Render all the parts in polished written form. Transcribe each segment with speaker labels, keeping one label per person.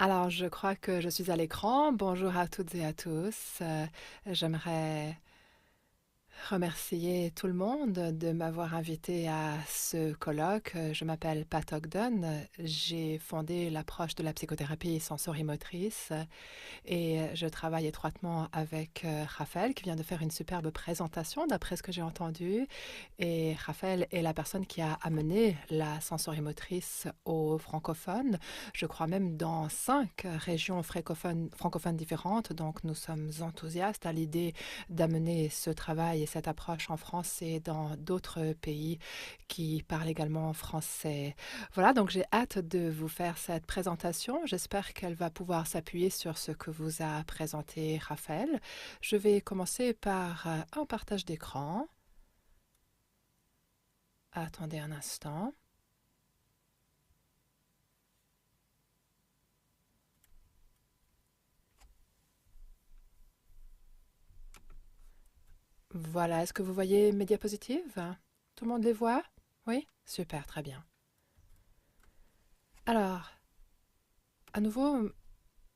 Speaker 1: Alors, je crois que je suis à l'écran. Bonjour à toutes et à tous. J'aimerais remercier tout le monde de m'avoir invité à ce colloque. Je m'appelle Pat Ogden. J'ai fondé l'approche de la psychothérapie sensorimotrice et je travaille étroitement avec Raphaël qui vient de faire une superbe présentation d'après ce que j'ai entendu. Et Raphaël est la personne qui a amené la sensorimotrice aux francophones, je crois même dans 5 régions francophones différentes. Donc nous sommes enthousiastes à l'idée d'amener ce travail et cette approche en France et dans d'autres pays qui parlent également français. Voilà, donc j'ai hâte de vous faire cette présentation. J'espère qu'elle va pouvoir s'appuyer sur ce que vous a présenté Raphaël. Je vais commencer par un partage d'écran. Attendez un instant. Voilà, est-ce que vous voyez mes diapositives? Tout le monde les voit? Oui? Super, très bien. Alors, à nouveau,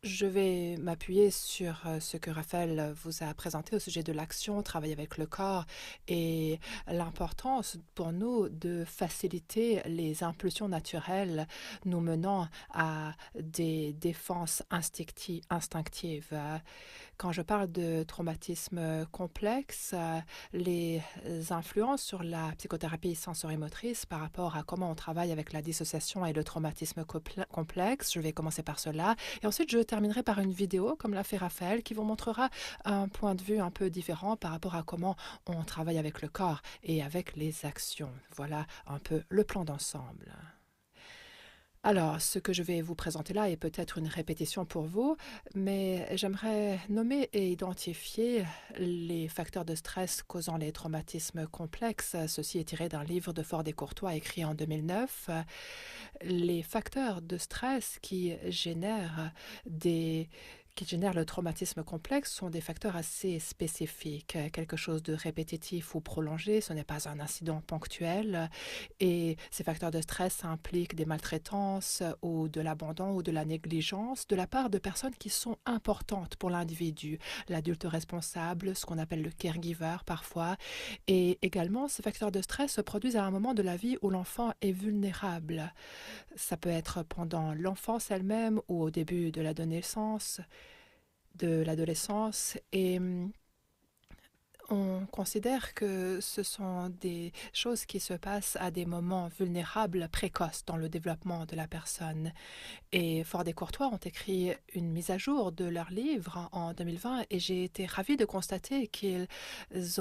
Speaker 1: je vais m'appuyer sur ce que Raphaël vous a présenté au sujet de l'action, travailler avec le corps et l'importance pour nous de faciliter les impulsions naturelles nous menant à des défenses instinctives. Quand je parle de traumatisme complexe, les influences sur la psychothérapie sensorimotrice par rapport à comment on travaille avec la dissociation et le traumatisme complexe, je vais commencer par cela. Et ensuite, je terminerai par une vidéo, comme l'a fait Raphaël, qui vous montrera un point de vue un peu différent par rapport à comment on travaille avec le corps et avec les actions. Voilà un peu le plan d'ensemble. Alors, ce que je vais vous présenter là est peut-être une répétition pour vous, mais j'aimerais nommer et identifier les facteurs de stress causant les traumatismes complexes. Ceci est tiré d'un livre de Ford et Courtois écrit en 2009. Les facteurs de stress qui génèrent le traumatisme complexe sont des facteurs assez spécifiques. Quelque chose de répétitif ou prolongé, ce n'est pas un incident ponctuel. Et ces facteurs de stress impliquent des maltraitances ou de l'abandon ou de la négligence de la part de personnes qui sont importantes pour l'individu, l'adulte responsable, ce qu'on appelle le caregiver parfois. Et également, ces facteurs de stress se produisent à un moment de la vie où l'enfant est vulnérable. Ça peut être pendant l'enfance elle-même ou au début de l'adolescence. Et on considère que ce sont des choses qui se passent à des moments vulnérables, précoces dans le développement de la personne. Et Ford et Courtois ont écrit une mise à jour de leur livre en 2020 et j'ai été ravie de constater qu'ils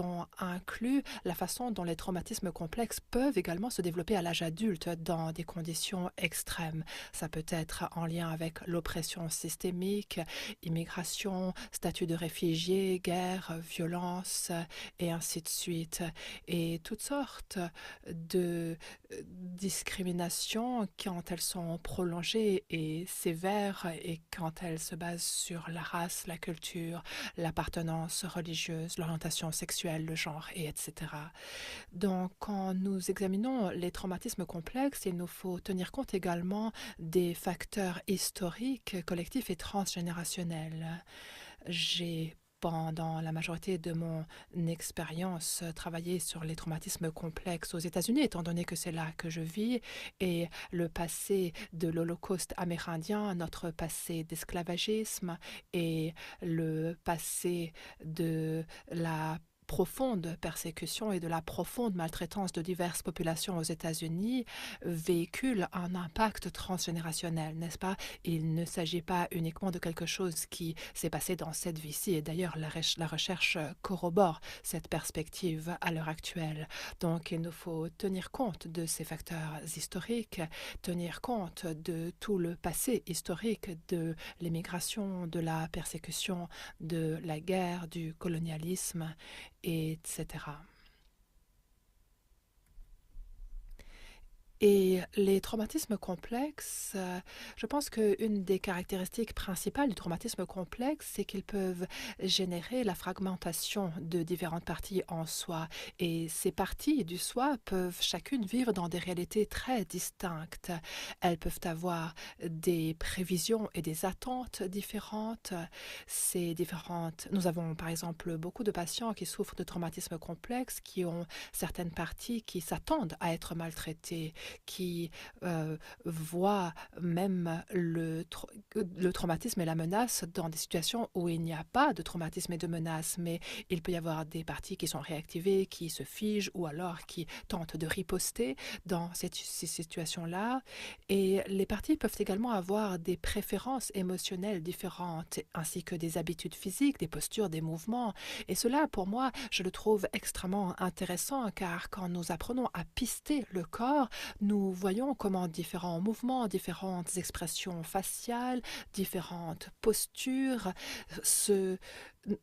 Speaker 1: ont inclus la façon dont les traumatismes complexes peuvent également se développer à l'âge adulte dans des conditions extrêmes. Ça peut être en lien avec l'oppression systémique, immigration, statut de réfugié, guerre, violence et ainsi de suite. Et toutes sortes de discriminations quand elles sont prolongées et sévères et quand elles se basent sur la race, la culture, l'appartenance religieuse, l'orientation sexuelle, le genre, et etc. Donc, quand nous examinons les traumatismes complexes, il nous faut tenir compte également des facteurs historiques, collectifs et transgénérationnels. J'ai pendant la majorité de mon expérience travaillé sur les traumatismes complexes aux États-Unis, étant donné que c'est là que je vis, et le passé de l'Holocauste amérindien, notre passé d'esclavagisme et le passé de la profonde persécution et de la profonde maltraitance de diverses populations aux États-Unis véhicule un impact transgénérationnel, n'est-ce pas? Il ne s'agit pas uniquement de quelque chose qui s'est passé dans cette vie-ci, et d'ailleurs la recherche corrobore cette perspective à l'heure actuelle. Donc il nous faut tenir compte de ces facteurs historiques, tenir compte de tout le passé historique de l'immigration, de la persécution, de la guerre, du colonialisme, etc. Et les traumatismes complexes, je pense qu'une des caractéristiques principales du traumatisme complexe, c'est qu'ils peuvent générer la fragmentation de différentes parties en soi. Et ces parties du soi peuvent chacune vivre dans des réalités très distinctes. Elles peuvent avoir des prévisions et des attentes différentes. Ces différentes... Nous avons par exemple beaucoup de patients qui souffrent de traumatisme complexe, qui ont certaines parties qui s'attendent à être maltraitées, qui voient même le traumatisme et la menace dans des situations où il n'y a pas de traumatisme et de menace, mais il peut y avoir des parties qui sont réactivées, qui se figent ou alors qui tentent de riposter dans ces situations-là. Et les parties peuvent également avoir des préférences émotionnelles différentes, ainsi que des habitudes physiques, des postures, des mouvements. Et cela, pour moi, je le trouve extrêmement intéressant, car quand nous apprenons à pister le corps, nous voyons comment différents mouvements, différentes expressions faciales, différentes postures se,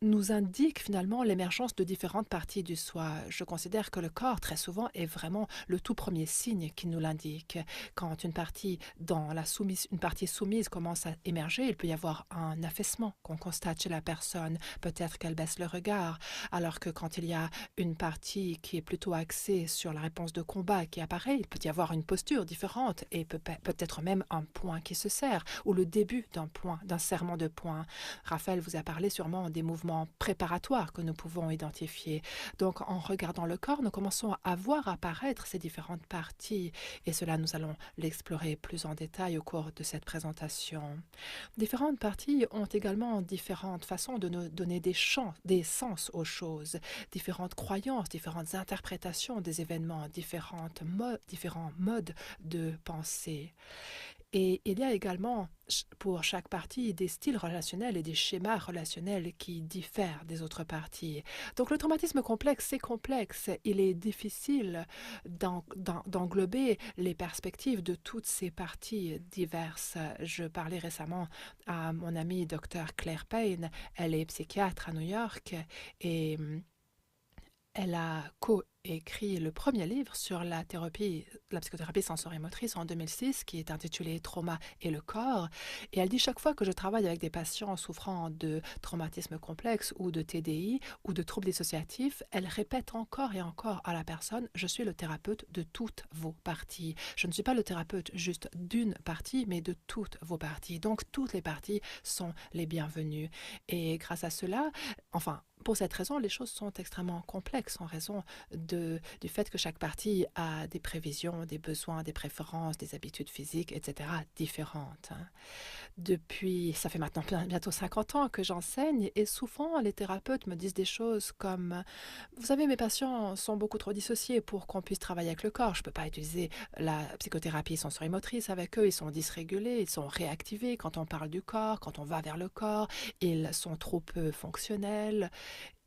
Speaker 1: nous indiquent finalement l'émergence de différentes parties du soi. Je considère que le corps, très souvent, est vraiment le tout premier signe qui nous l'indique. Quand une partie une partie soumise commence à émerger, il peut y avoir un affaissement qu'on constate chez la personne. Peut-être qu'elle baisse le regard, alors que quand il y a une partie qui est plutôt axée sur la réponse de combat qui apparaît, il peut y avoir une posture différente et peut-être même un point qui se serre ou le début d'un point, d'un serrement de poing. Raphaël vous a parlé sûrement des mouvements préparatoires que nous pouvons identifier. Donc en regardant le corps, nous commençons à voir apparaître ces différentes parties et cela nous allons l'explorer plus en détail au cours de cette présentation. Différentes parties ont également différentes façons de nous donner des sens aux choses, différentes croyances, différentes interprétations des événements, différents modes de pensée. Et il y a également pour chaque partie des styles relationnels et des schémas relationnels qui diffèrent des autres parties. Donc le traumatisme complexe, c'est complexe. Il est difficile d'englober les perspectives de toutes ces parties diverses. Je parlais récemment à mon amie Dr. Claire Payne. Elle est psychiatre à New York et elle a co-écrit le premier livre sur la psychothérapie sensorimotrice en 2006, qui est intitulé Trauma et le corps. Et elle dit chaque fois que je travaille avec des patients souffrant de traumatisme complexe ou de TDI ou de troubles dissociatifs, elle répète encore et encore à la personne: je suis le thérapeute de toutes vos parties. Je ne suis pas le thérapeute juste d'une partie, mais de toutes vos parties. Donc toutes les parties sont les bienvenues. Et grâce à cela, pour cette raison, les choses sont extrêmement complexes en raison du fait que chaque partie a des prévisions, des besoins, des préférences, des habitudes physiques, etc. différentes. Ça fait maintenant bientôt 50 ans que j'enseigne et souvent les thérapeutes me disent des choses comme: vous savez, mes patients sont beaucoup trop dissociés pour qu'on puisse travailler avec le corps. Je ne peux pas utiliser la psychothérapie sensorimotrice avec eux. Ils sont dysrégulés, ils sont réactivés quand on parle du corps, quand on va vers le corps. Ils sont trop peu fonctionnels.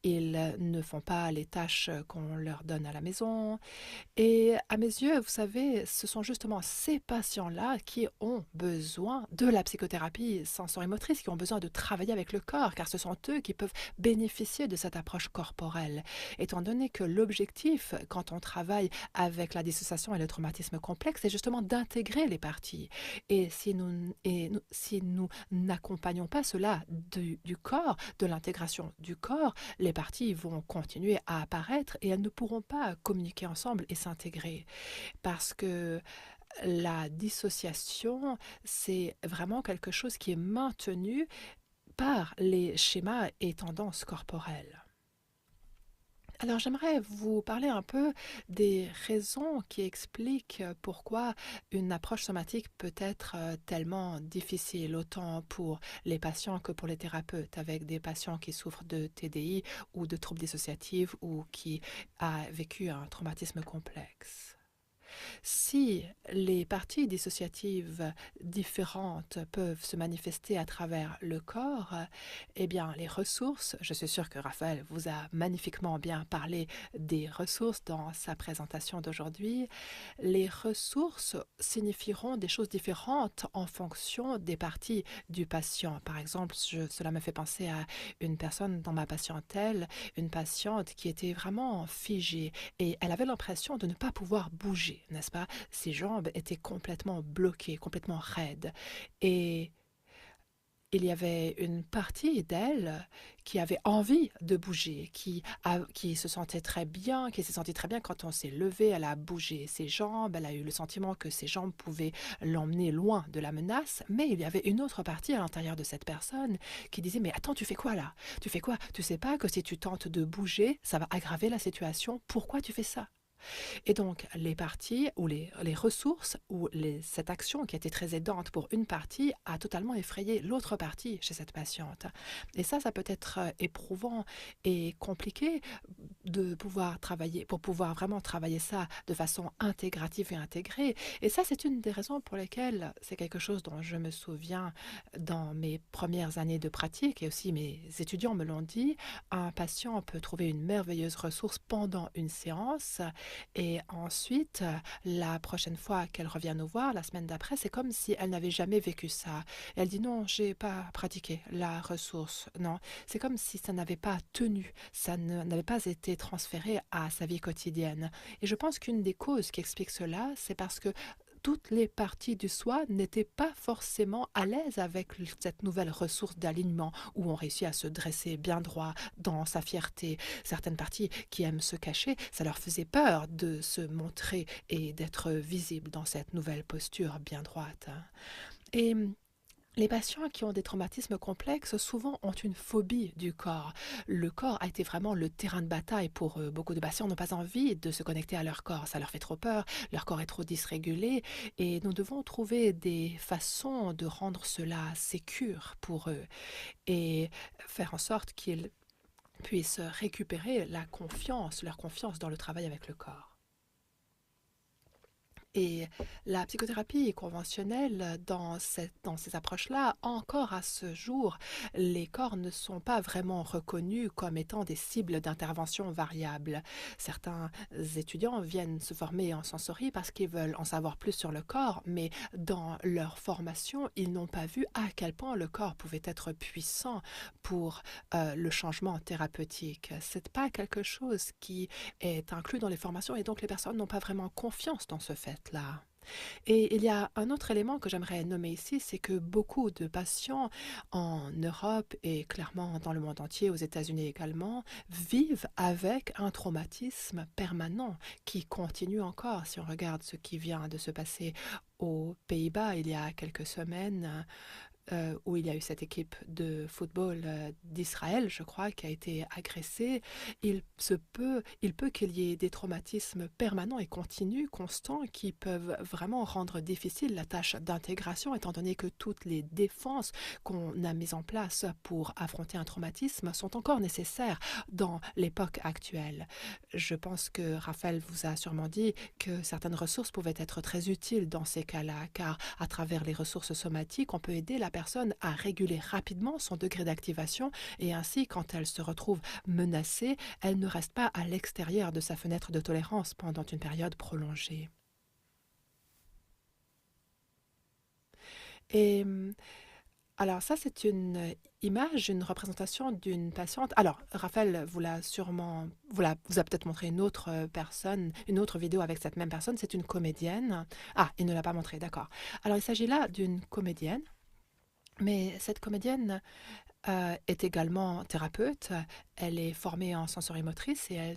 Speaker 1: Ils ne font pas les tâches qu'on leur donne à la maison. Et à mes yeux, vous savez, ce sont justement ces patients-là qui ont besoin de la psychothérapie sensorimotrice, qui ont besoin de travailler avec le corps, car ce sont eux qui peuvent bénéficier de cette approche corporelle. Étant donné que l'objectif, quand on travaille avec la dissociation et le traumatisme complexe, c'est justement d'intégrer les parties. Et si nous n'accompagnons pas cela du corps, de l'intégration du corps, les parties vont continuer à apparaître et elles ne pourront pas communiquer ensemble et s'intégrer. Parce que la dissociation, c'est vraiment quelque chose qui est maintenu par les schémas et tendances corporelles. Alors j'aimerais vous parler un peu des raisons qui expliquent pourquoi une approche somatique peut être tellement difficile, autant pour les patients que pour les thérapeutes, avec des patients qui souffrent de TDI ou de troubles dissociatifs ou qui a vécu un traumatisme complexe. Si les parties dissociatives différentes peuvent se manifester à travers le corps, eh bien les ressources, je suis sûre que Raphaël vous a magnifiquement bien parlé des ressources dans sa présentation d'aujourd'hui, les ressources signifieront des choses différentes en fonction des parties du patient. Par exemple, cela me fait penser à une personne dans ma patientèle, une patiente qui était vraiment figée et elle avait l'impression de ne pas pouvoir bouger. n'est-ce pas? Ses jambes étaient complètement bloquées, complètement raides. Et il y avait une partie d'elle qui avait envie de bouger, qui se sentait très bien, qui s'est sentie très bien quand on s'est levé. Elle a bougé ses jambes, elle a eu le sentiment que ses jambes pouvaient l'emmener loin de la menace. Mais il y avait une autre partie à l'intérieur de cette personne qui disait: mais attends, tu fais quoi là? Tu fais quoi? Tu sais pas que si tu tentes de bouger, ça va aggraver la situation? Pourquoi tu fais ça? Et donc, les parties ou les ressources ou cette action qui a été très aidante pour une partie a totalement effrayé l'autre partie chez cette patiente. Et ça peut être éprouvant et compliqué de pouvoir travailler, pour pouvoir vraiment travailler ça de façon intégrative et intégrée. Et ça, c'est une des raisons pour lesquelles c'est quelque chose dont je me souviens dans mes premières années de pratique, et aussi mes étudiants me l'ont dit. Un patient peut trouver une merveilleuse ressource pendant une séance, et ensuite, la prochaine fois qu'elle revient nous voir, la semaine d'après, c'est comme si elle n'avait jamais vécu ça. Elle dit: non, j'ai pas pratiqué la ressource. Non, c'est comme si ça n'avait pas tenu, ça n'avait pas été transféré à sa vie quotidienne. Et je pense qu'une des causes qui explique cela, c'est parce que toutes les parties du soi n'étaient pas forcément à l'aise avec cette nouvelle ressource d'alignement où on réussit à se dresser bien droit dans sa fierté. Certaines parties qui aiment se cacher, ça leur faisait peur de se montrer et d'être visibles dans cette nouvelle posture bien droite. Et les patients qui ont des traumatismes complexes souvent ont une phobie du corps. Le corps a été vraiment le terrain de bataille pour eux. Beaucoup de patients n'ont pas envie de se connecter à leur corps. Ça leur fait trop peur, leur corps est trop dysrégulé et nous devons trouver des façons de rendre cela sécure pour eux et faire en sorte qu'ils puissent récupérer leur confiance dans le travail avec le corps. Et la psychothérapie conventionnelle, dans ces approches-là, encore à ce jour, les corps ne sont pas vraiment reconnus comme étant des cibles d'intervention variables. Certains étudiants viennent se former en sensorie parce qu'ils veulent en savoir plus sur le corps, mais dans leur formation, ils n'ont pas vu à quel point le corps pouvait être puissant pour le changement thérapeutique. C'est pas quelque chose qui est inclus dans les formations et donc les personnes n'ont pas vraiment confiance dans ce fait-là. Et il y a un autre élément que j'aimerais nommer ici, c'est que beaucoup de patients en Europe et clairement dans le monde entier, aux États-Unis également, vivent avec un traumatisme permanent qui continue encore. Si on regarde ce qui vient de se passer aux Pays-Bas il y a quelques semaines, où il y a eu cette équipe de football d'Israël, je crois, qui a été agressée, il peut qu'il y ait des traumatismes permanents et continus, constants, qui peuvent vraiment rendre difficile la tâche d'intégration, étant donné que toutes les défenses qu'on a mises en place pour affronter un traumatisme sont encore nécessaires dans l'époque actuelle. Je pense que Raphaël vous a sûrement dit que certaines ressources pouvaient être très utiles dans ces cas-là, car à travers les ressources somatiques, on peut aider la personne à réguler rapidement son degré d'activation et ainsi, quand elle se retrouve menacée, elle ne reste pas à l'extérieur de sa fenêtre de tolérance pendant une période prolongée. Et alors ça, c'est une image, une représentation d'une patiente. Alors, Raphaël vous a peut-être montré une autre personne, une autre vidéo avec cette même personne. C'est une comédienne. Ah, il ne l'a pas montré, d'accord. Alors, il s'agit là d'une comédienne. Mais cette comédienne est également thérapeute. Elle est formée en sensorimotrice et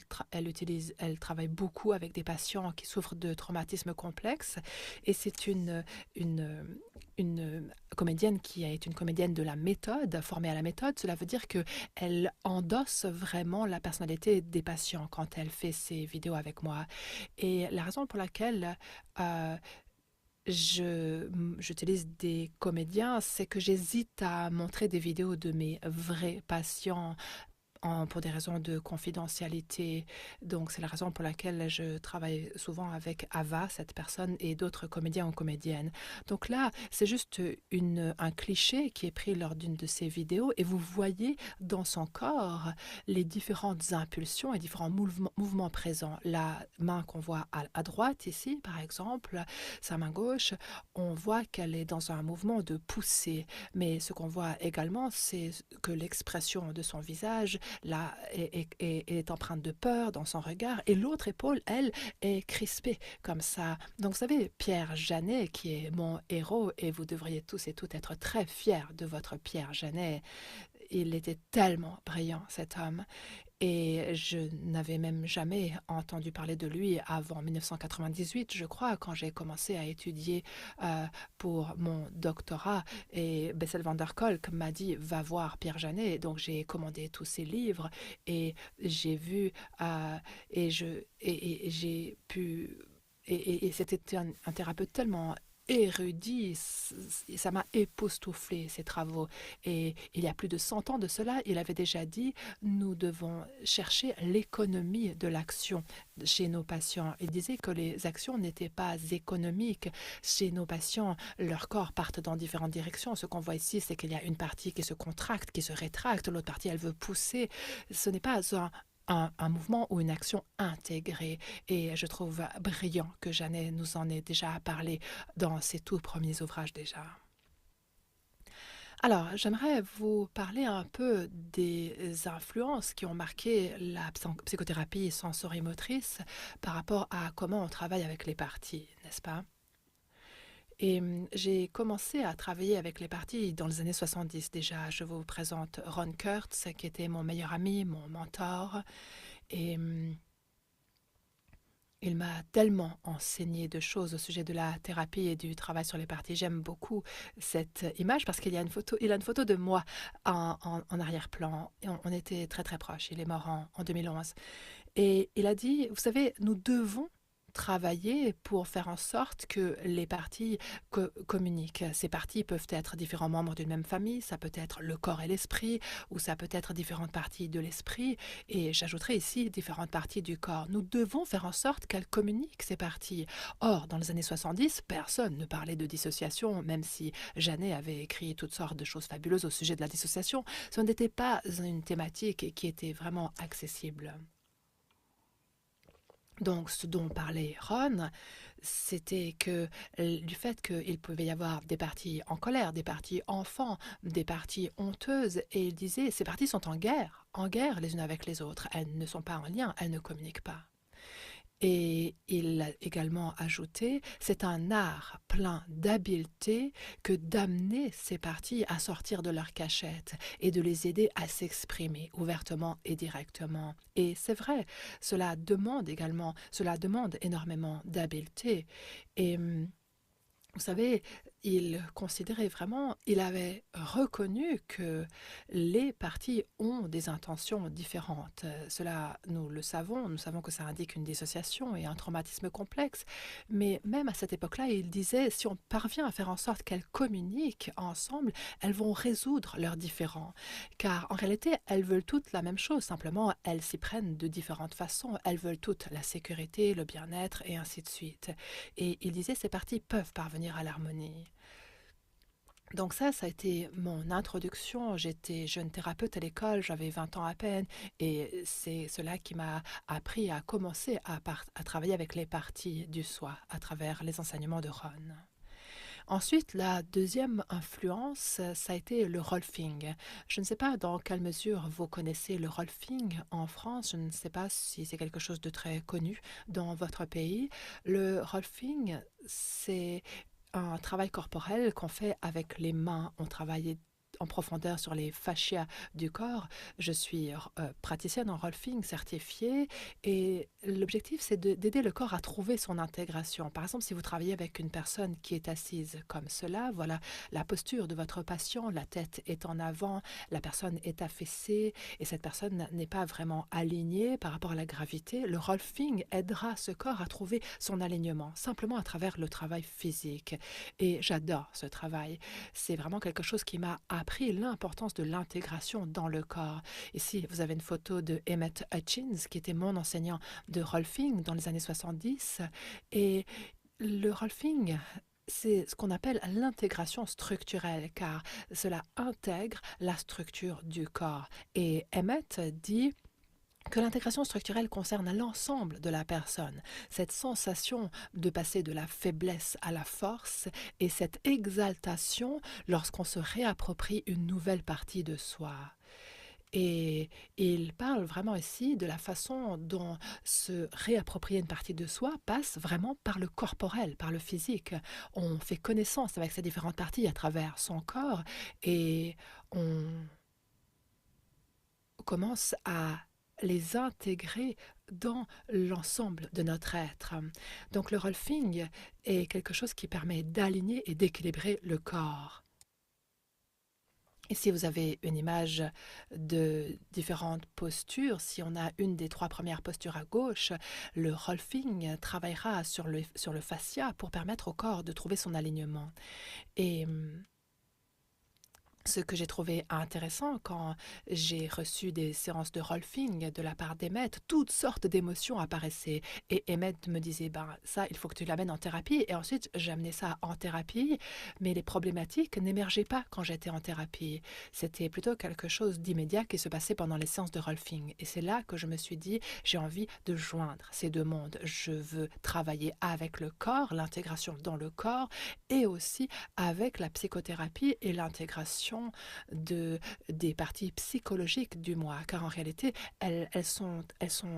Speaker 1: elle travaille beaucoup avec des patients qui souffrent de traumatismes complexes. Et c'est une comédienne qui est une comédienne de la méthode, formée à la méthode. Cela veut dire qu'elle endosse vraiment la personnalité des patients quand elle fait ses vidéos avec moi. Et la raison pour laquelle j'utilise des comédiens, c'est que j'hésite à montrer des vidéos de mes vrais patients pour des raisons de confidentialité. Donc, c'est la raison pour laquelle je travaille souvent avec Ava, cette personne, et d'autres comédiens ou comédiennes. Donc là, c'est juste un cliché qui est pris lors d'une de ces vidéos et vous voyez dans son corps les différentes impulsions et différents mouvements présents. La main qu'on voit à droite ici, par exemple, sa main gauche, on voit qu'elle est dans un mouvement de poussée. Mais ce qu'on voit également, c'est que l'expression de son visage là est empreinte de peur dans son regard, et l'autre épaule, elle, est crispée comme ça. Donc, vous savez, Pierre Janet, qui est mon héros, et vous devriez tous et toutes être très fiers de votre Pierre Janet. Il était tellement brillant, cet homme. Et je n'avais même jamais entendu parler de lui avant 1998, je crois, quand j'ai commencé à étudier euh, pour mon doctorat. Et Bessel van der Kolk m'a dit, va voir Pierre Janet. Donc j'ai commandé tous ses livres et j'ai vu et j'ai pu... Et c'était un thérapeute tellement érudit, ça m'a époustouflé ces travaux. Et il y a plus de 100 ans de cela, il avait déjà dit, nous devons chercher l'économie de l'action chez nos patients. Il disait que les actions n'étaient pas économiques. Chez nos patients, leur corps part dans différentes directions. Ce qu'on voit ici, c'est qu'il y a une partie qui se contracte, qui se rétracte, l'autre partie, elle veut pousser. Ce n'est pas un mouvement ou une action intégrée. Et je trouve brillant que Janet nous en ait déjà parlé dans ses tout premiers ouvrages déjà. Alors, j'aimerais vous parler un peu des influences qui ont marqué la psychothérapie sensorimotrice par rapport à comment on travaille avec les parties, n'est-ce pas? Et j'ai commencé à travailler avec les parties dans les années 70 déjà. Je vous présente Ron Kurtz, qui était mon meilleur ami, mon mentor. Et il m'a tellement enseigné de choses au sujet de la thérapie et du travail sur les parties. J'aime beaucoup cette image parce qu'il y a il a une photo de moi en arrière-plan. Et on était très très proches. Il est mort en 2011. Et il a dit, vous savez, nous devons travailler pour faire en sorte que les parties communiquent. Ces parties peuvent être différents membres d'une même famille, ça peut être le corps et l'esprit, ou ça peut être différentes parties de l'esprit, et j'ajouterai ici différentes parties du corps. Nous devons faire en sorte qu'elles communiquent, ces parties. Or, dans les années 70, personne ne parlait de dissociation, même si Janet avait écrit toutes sortes de choses fabuleuses au sujet de la dissociation. Ce n'était pas une thématique qui était vraiment accessible. Donc, ce dont parlait Ron, c'était que du fait qu'il pouvait y avoir des parties en colère, des parties enfants, des parties honteuses, et il disait, ces parties sont en guerre les unes avec les autres, elles ne sont pas en lien, elles ne communiquent pas. Et il a également ajouté, c'est un art plein d'habileté que d'amener ces parties à sortir de leur cachette et de les aider à s'exprimer ouvertement et directement. Et c'est vrai, cela demande énormément d'habileté. Et vous savez, il avait reconnu que les parties ont des intentions différentes. Cela, nous savons que ça indique une dissociation et un traumatisme complexe, mais même à cette époque-là, il disait, si on parvient à faire en sorte qu'elles communiquent ensemble, elles vont résoudre leurs différends. Car en réalité, elles veulent toutes la même chose, simplement elles s'y prennent de différentes façons. Elles veulent toutes la sécurité, le bien-être et ainsi de suite. Et il disait, ces parties peuvent parvenir à l'harmonie. Donc ça a été mon introduction. J'étais jeune thérapeute à l'école, j'avais 20 ans à peine, et c'est cela qui m'a appris à commencer à travailler avec les parties du soi à travers les enseignements de Ron. Ensuite, la deuxième influence, ça a été le rolfing. Je ne sais pas dans quelle mesure vous connaissez le rolfing en France, je ne sais pas si c'est quelque chose de très connu dans votre pays. Le rolfing, c'est un travail corporel qu'on fait avec les mains. On travaille en profondeur sur les fascias du corps. Je suis praticienne en rolfing certifiée et l'objectif c'est d'aider le corps à trouver son intégration. Par exemple, si vous travaillez avec une personne qui est assise comme cela, voilà la posture de votre patient, la tête est en avant, la personne est affaissée et cette personne n'est pas vraiment alignée par rapport à la gravité. Le rolfing aidera ce corps à trouver son alignement simplement à travers le travail physique. Et j'adore ce travail. C'est vraiment quelque chose qui m'a appris l'importance de l'intégration dans le corps. Ici, vous avez une photo de Emmett Hutchins, qui était mon enseignant de rolfing dans les années 70. Et le rolfing, c'est ce qu'on appelle l'intégration structurelle, car cela intègre la structure du corps. Et Emmett dit que l'intégration structurelle concerne l'ensemble de la personne, cette sensation de passer de la faiblesse à la force et cette exaltation lorsqu'on se réapproprie une nouvelle partie de soi. Et il parle vraiment ici de la façon dont se réapproprier une partie de soi passe vraiment par le corporel, par le physique. On fait connaissance avec ces différentes parties à travers son corps et on commence à les intégrer dans l'ensemble de notre être. Donc le rolfing est quelque chose qui permet d'aligner et d'équilibrer le corps. Ici, vous avez une image de différentes postures. Si on a une des trois premières postures à gauche, le rolfing travaillera sur le fascia pour permettre au corps de trouver son alignement. Et ce que j'ai trouvé intéressant quand j'ai reçu des séances de rolfing de la part d'Emmett, toutes sortes d'émotions apparaissaient. Et Emmett me disait, ben, ça, il faut que tu l'amènes en thérapie. Et ensuite, j'amenais ça en thérapie, mais les problématiques n'émergeaient pas quand j'étais en thérapie. C'était plutôt quelque chose d'immédiat qui se passait pendant les séances de rolfing. Et c'est là que je me suis dit, j'ai envie de joindre ces deux mondes. Je veux travailler avec le corps, l'intégration dans le corps, et aussi avec la psychothérapie et l'intégration des parties psychologiques du moi, car en réalité, elles sont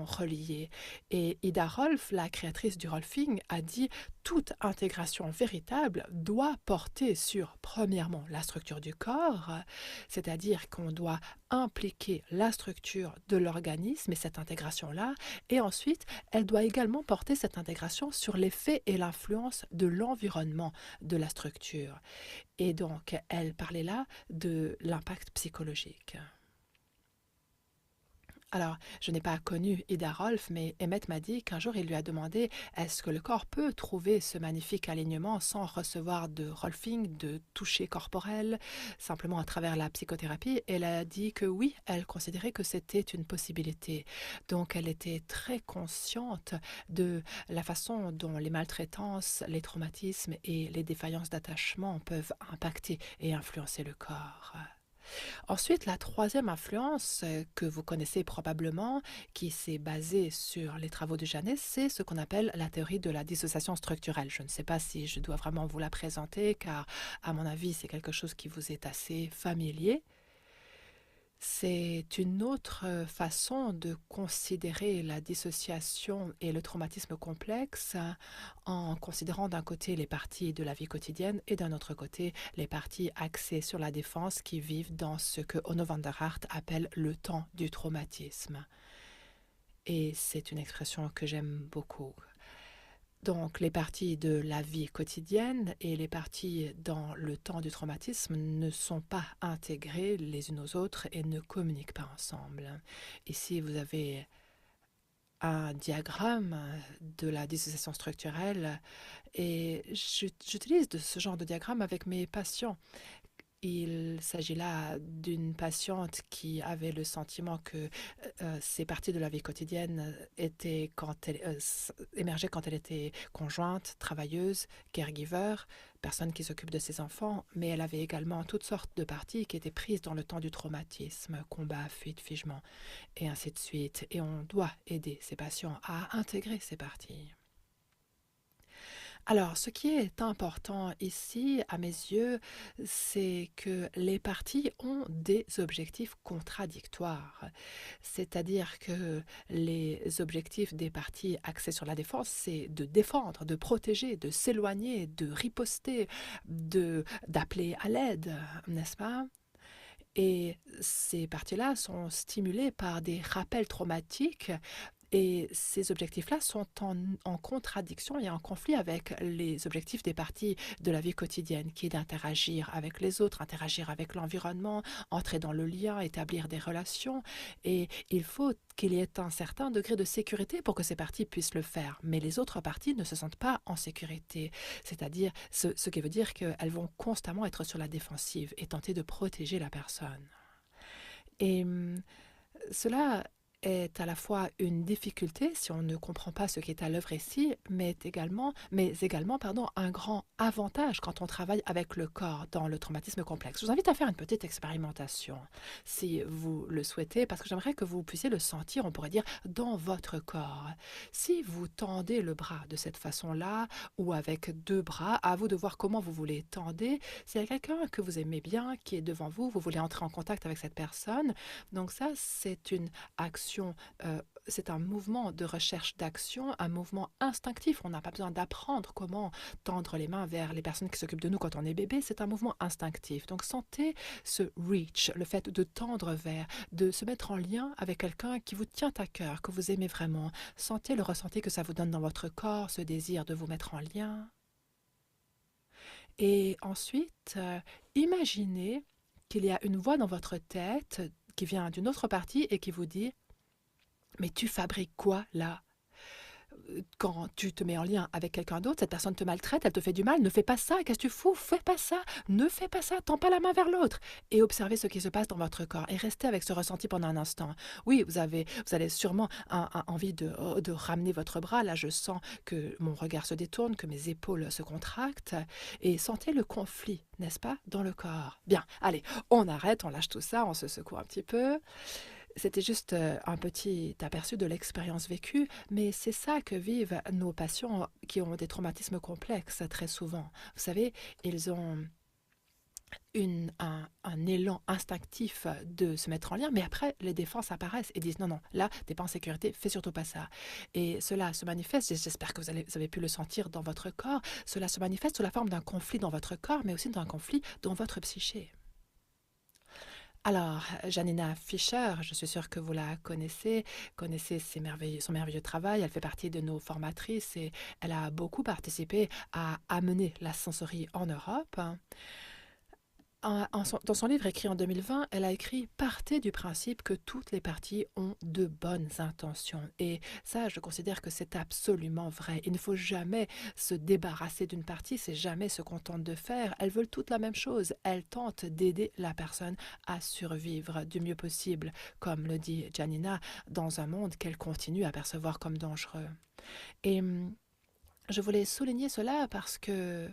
Speaker 1: reliées. Et Ida Rolf, la créatrice du rolfing, a dit toute intégration véritable doit porter sur, premièrement, la structure du corps, c'est-à-dire qu'on doit impliquer la structure de l'organisme et cette intégration-là, et ensuite, elle doit également porter cette intégration sur l'effet et l'influence de l'environnement de la structure. Et donc, elle parlait là de l'impact psychologique. Alors, je n'ai pas connu Ida Rolf, mais Emmett m'a dit qu'un jour il lui a demandé est-ce que le corps peut trouver ce magnifique alignement sans recevoir de rolfing, de toucher corporel, simplement à travers la psychothérapie. Elle a dit que oui, elle considérait que c'était une possibilité. Donc, elle était très consciente de la façon dont les maltraitances, les traumatismes et les défaillances d'attachement peuvent impacter et influencer le corps. Ensuite, la troisième influence que vous connaissez probablement, qui s'est basée sur les travaux de Janes, c'est ce qu'on appelle la théorie de la dissociation structurelle. Je ne sais pas si je dois vraiment vous la présenter, car à mon avis, c'est quelque chose qui vous est assez familier. C'est une autre façon de considérer la dissociation et le traumatisme complexe en considérant d'un côté les parties de la vie quotidienne et d'un autre côté les parties axées sur la défense qui vivent dans ce que Onno van der Hart appelle le temps du traumatisme. Et c'est une expression que j'aime beaucoup. Donc, les parties de la vie quotidienne et les parties dans le temps du traumatisme ne sont pas intégrées les unes aux autres et ne communiquent pas ensemble. Ici, vous avez un diagramme de la dissociation structurelle et j'utilise ce genre de diagramme avec mes patients. Il s'agit là d'une patiente qui avait le sentiment que ces parties de la vie quotidienne émergeaient quand elle était conjointe, travailleuse, caregiver, personne qui s'occupe de ses enfants, mais elle avait également toutes sortes de parties qui étaient prises dans le temps du traumatisme, combat, fuite, figement, et ainsi de suite. Et on doit aider ces patients à intégrer ces parties. Alors, ce qui est important ici, à mes yeux, c'est que les parties ont des objectifs contradictoires. C'est-à-dire que les objectifs des parties axés sur la défense, c'est de défendre, de protéger, de s'éloigner, de riposter, d'appeler à l'aide, n'est-ce pas? Et ces parties-là sont stimulées par des rappels traumatiques et ces objectifs-là sont en contradiction et en conflit avec les objectifs des parties de la vie quotidienne, qui est d'interagir avec les autres, interagir avec l'environnement, entrer dans le lien, établir des relations. Et il faut qu'il y ait un certain degré de sécurité pour que ces parties puissent le faire. Mais les autres parties ne se sentent pas en sécurité. C'est-à-dire, ce qui veut dire qu'elles vont constamment être sur la défensive et tenter de protéger la personne. Et cela est à la fois une difficulté si on ne comprend pas ce qui est à l'œuvre ici, mais également pardon, un grand avantage quand on travaille avec le corps dans le traumatisme complexe. Je vous invite à faire une petite expérimentation, si vous le souhaitez, parce que j'aimerais que vous puissiez le sentir, on pourrait dire, dans votre corps. Si vous tendez le bras de cette façon-là, ou avec deux bras, à vous de voir comment vous voulez tendre. S'il y a quelqu'un que vous aimez bien, qui est devant vous, vous voulez entrer en contact avec cette personne. Donc ça, c'est une action, c'est un mouvement de recherche d'action, un mouvement instinctif. On n'a pas besoin d'apprendre comment tendre les mains vers les personnes qui s'occupent de nous quand on est bébé. C'est un mouvement instinctif. Donc sentez ce reach, le fait de tendre vers, de se mettre en lien avec quelqu'un qui vous tient à cœur, que vous aimez vraiment. Sentez le ressenti que ça vous donne dans votre corps, ce désir de vous mettre en lien. Et ensuite, imaginez qu'il y a une voix dans votre tête qui vient d'une autre partie et qui vous dit: mais tu fabriques quoi là? Quand tu te mets en lien avec quelqu'un d'autre, cette personne te maltraite, elle te fait du mal, ne fais pas ça, qu'est-ce que tu fous? Fais pas ça, ne fais pas ça, tends pas la main vers l'autre. Et observez ce qui se passe dans votre corps et restez avec ce ressenti pendant un instant. Oui, vous allez sûrement envie de ramener votre bras. Là, je sens que mon regard se détourne, que mes épaules se contractent et sentez le conflit, n'est-ce pas, dans le corps. Bien, allez, on arrête, on lâche tout ça, on se secoue un petit peu. C'était juste un petit aperçu de l'expérience vécue, mais c'est ça que vivent nos patients qui ont des traumatismes complexes très souvent. Vous savez, ils ont un élan instinctif de se mettre en lien, mais après, les défenses apparaissent et disent non, non, là, t'es pas en sécurité, fais surtout pas ça. Et cela se manifeste, j'espère que vous avez pu le sentir dans votre corps, cela se manifeste sous la forme d'un conflit dans votre corps, mais aussi d'un conflit dans votre psyché. Alors, Janina Fischer, je suis sûre que vous la connaissez son merveilleux travail, elle fait partie de nos formatrices et elle a beaucoup participé à amener la sensorie en Europe. Dans son livre écrit en 2020, elle a écrit: partez du principe que toutes les parties ont de bonnes intentions. Et ça, je considère que c'est absolument vrai. Il ne faut jamais se débarrasser d'une partie, c'est jamais ce qu'on tente de faire. Elles veulent toutes la même chose. Elles tentent d'aider la personne à survivre du mieux possible, comme le dit Janina, dans un monde qu'elle continue à percevoir comme dangereux. Et je voulais souligner cela parce que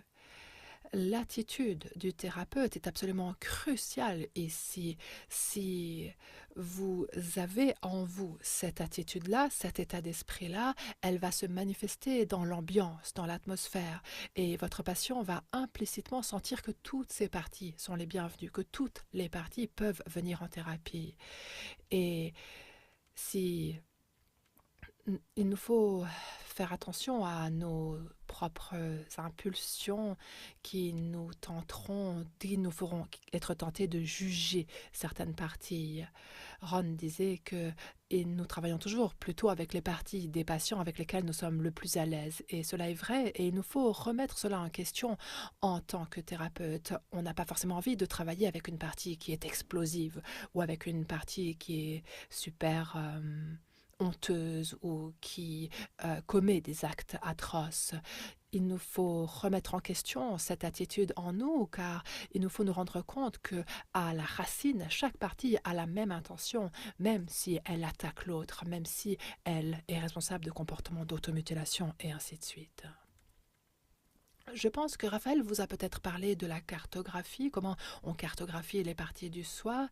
Speaker 1: l'attitude du thérapeute est absolument cruciale ici. Si vous avez en vous cette attitude-là, cet état d'esprit-là, elle va se manifester dans l'ambiance, dans l'atmosphère. Et votre patient va implicitement sentir que toutes ces parties sont les bienvenues, que toutes les parties peuvent venir en thérapie. Et si il nous faut faire attention à nos propres impulsions qui nous nous feront être tentés de juger certaines parties. Ron disait que nous travaillons toujours plutôt avec les parties des patients avec lesquels nous sommes le plus à l'aise. Et cela est vrai, et il nous faut remettre cela en question en tant que thérapeute. On n'a pas forcément envie de travailler avec une partie qui est explosive ou avec une partie qui est super honteuse ou qui commet des actes atroces. Il nous faut remettre en question cette attitude en nous, car il nous faut nous rendre compte que à la racine, chaque partie a la même intention, même si elle attaque l'autre, même si elle est responsable de comportements d'automutilation et ainsi de suite. Je pense que Raphaël vous a peut-être parlé de la cartographie, comment on cartographie les parties du soi.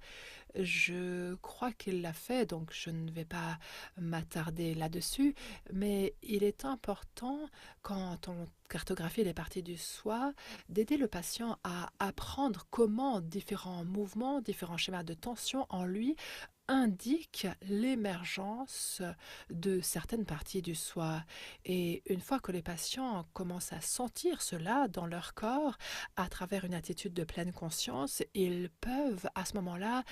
Speaker 1: Je crois qu'il l'a fait, donc je ne vais pas m'attarder là-dessus, mais il est important, quand on cartographie les parties du soi, d'aider le patient à apprendre comment différents mouvements, différents schémas de tension en lui indiquent l'émergence de certaines parties du soi. Et une fois que les patients commencent à sentir cela dans leur corps, à travers une attitude de pleine conscience, ils peuvent à ce moment-là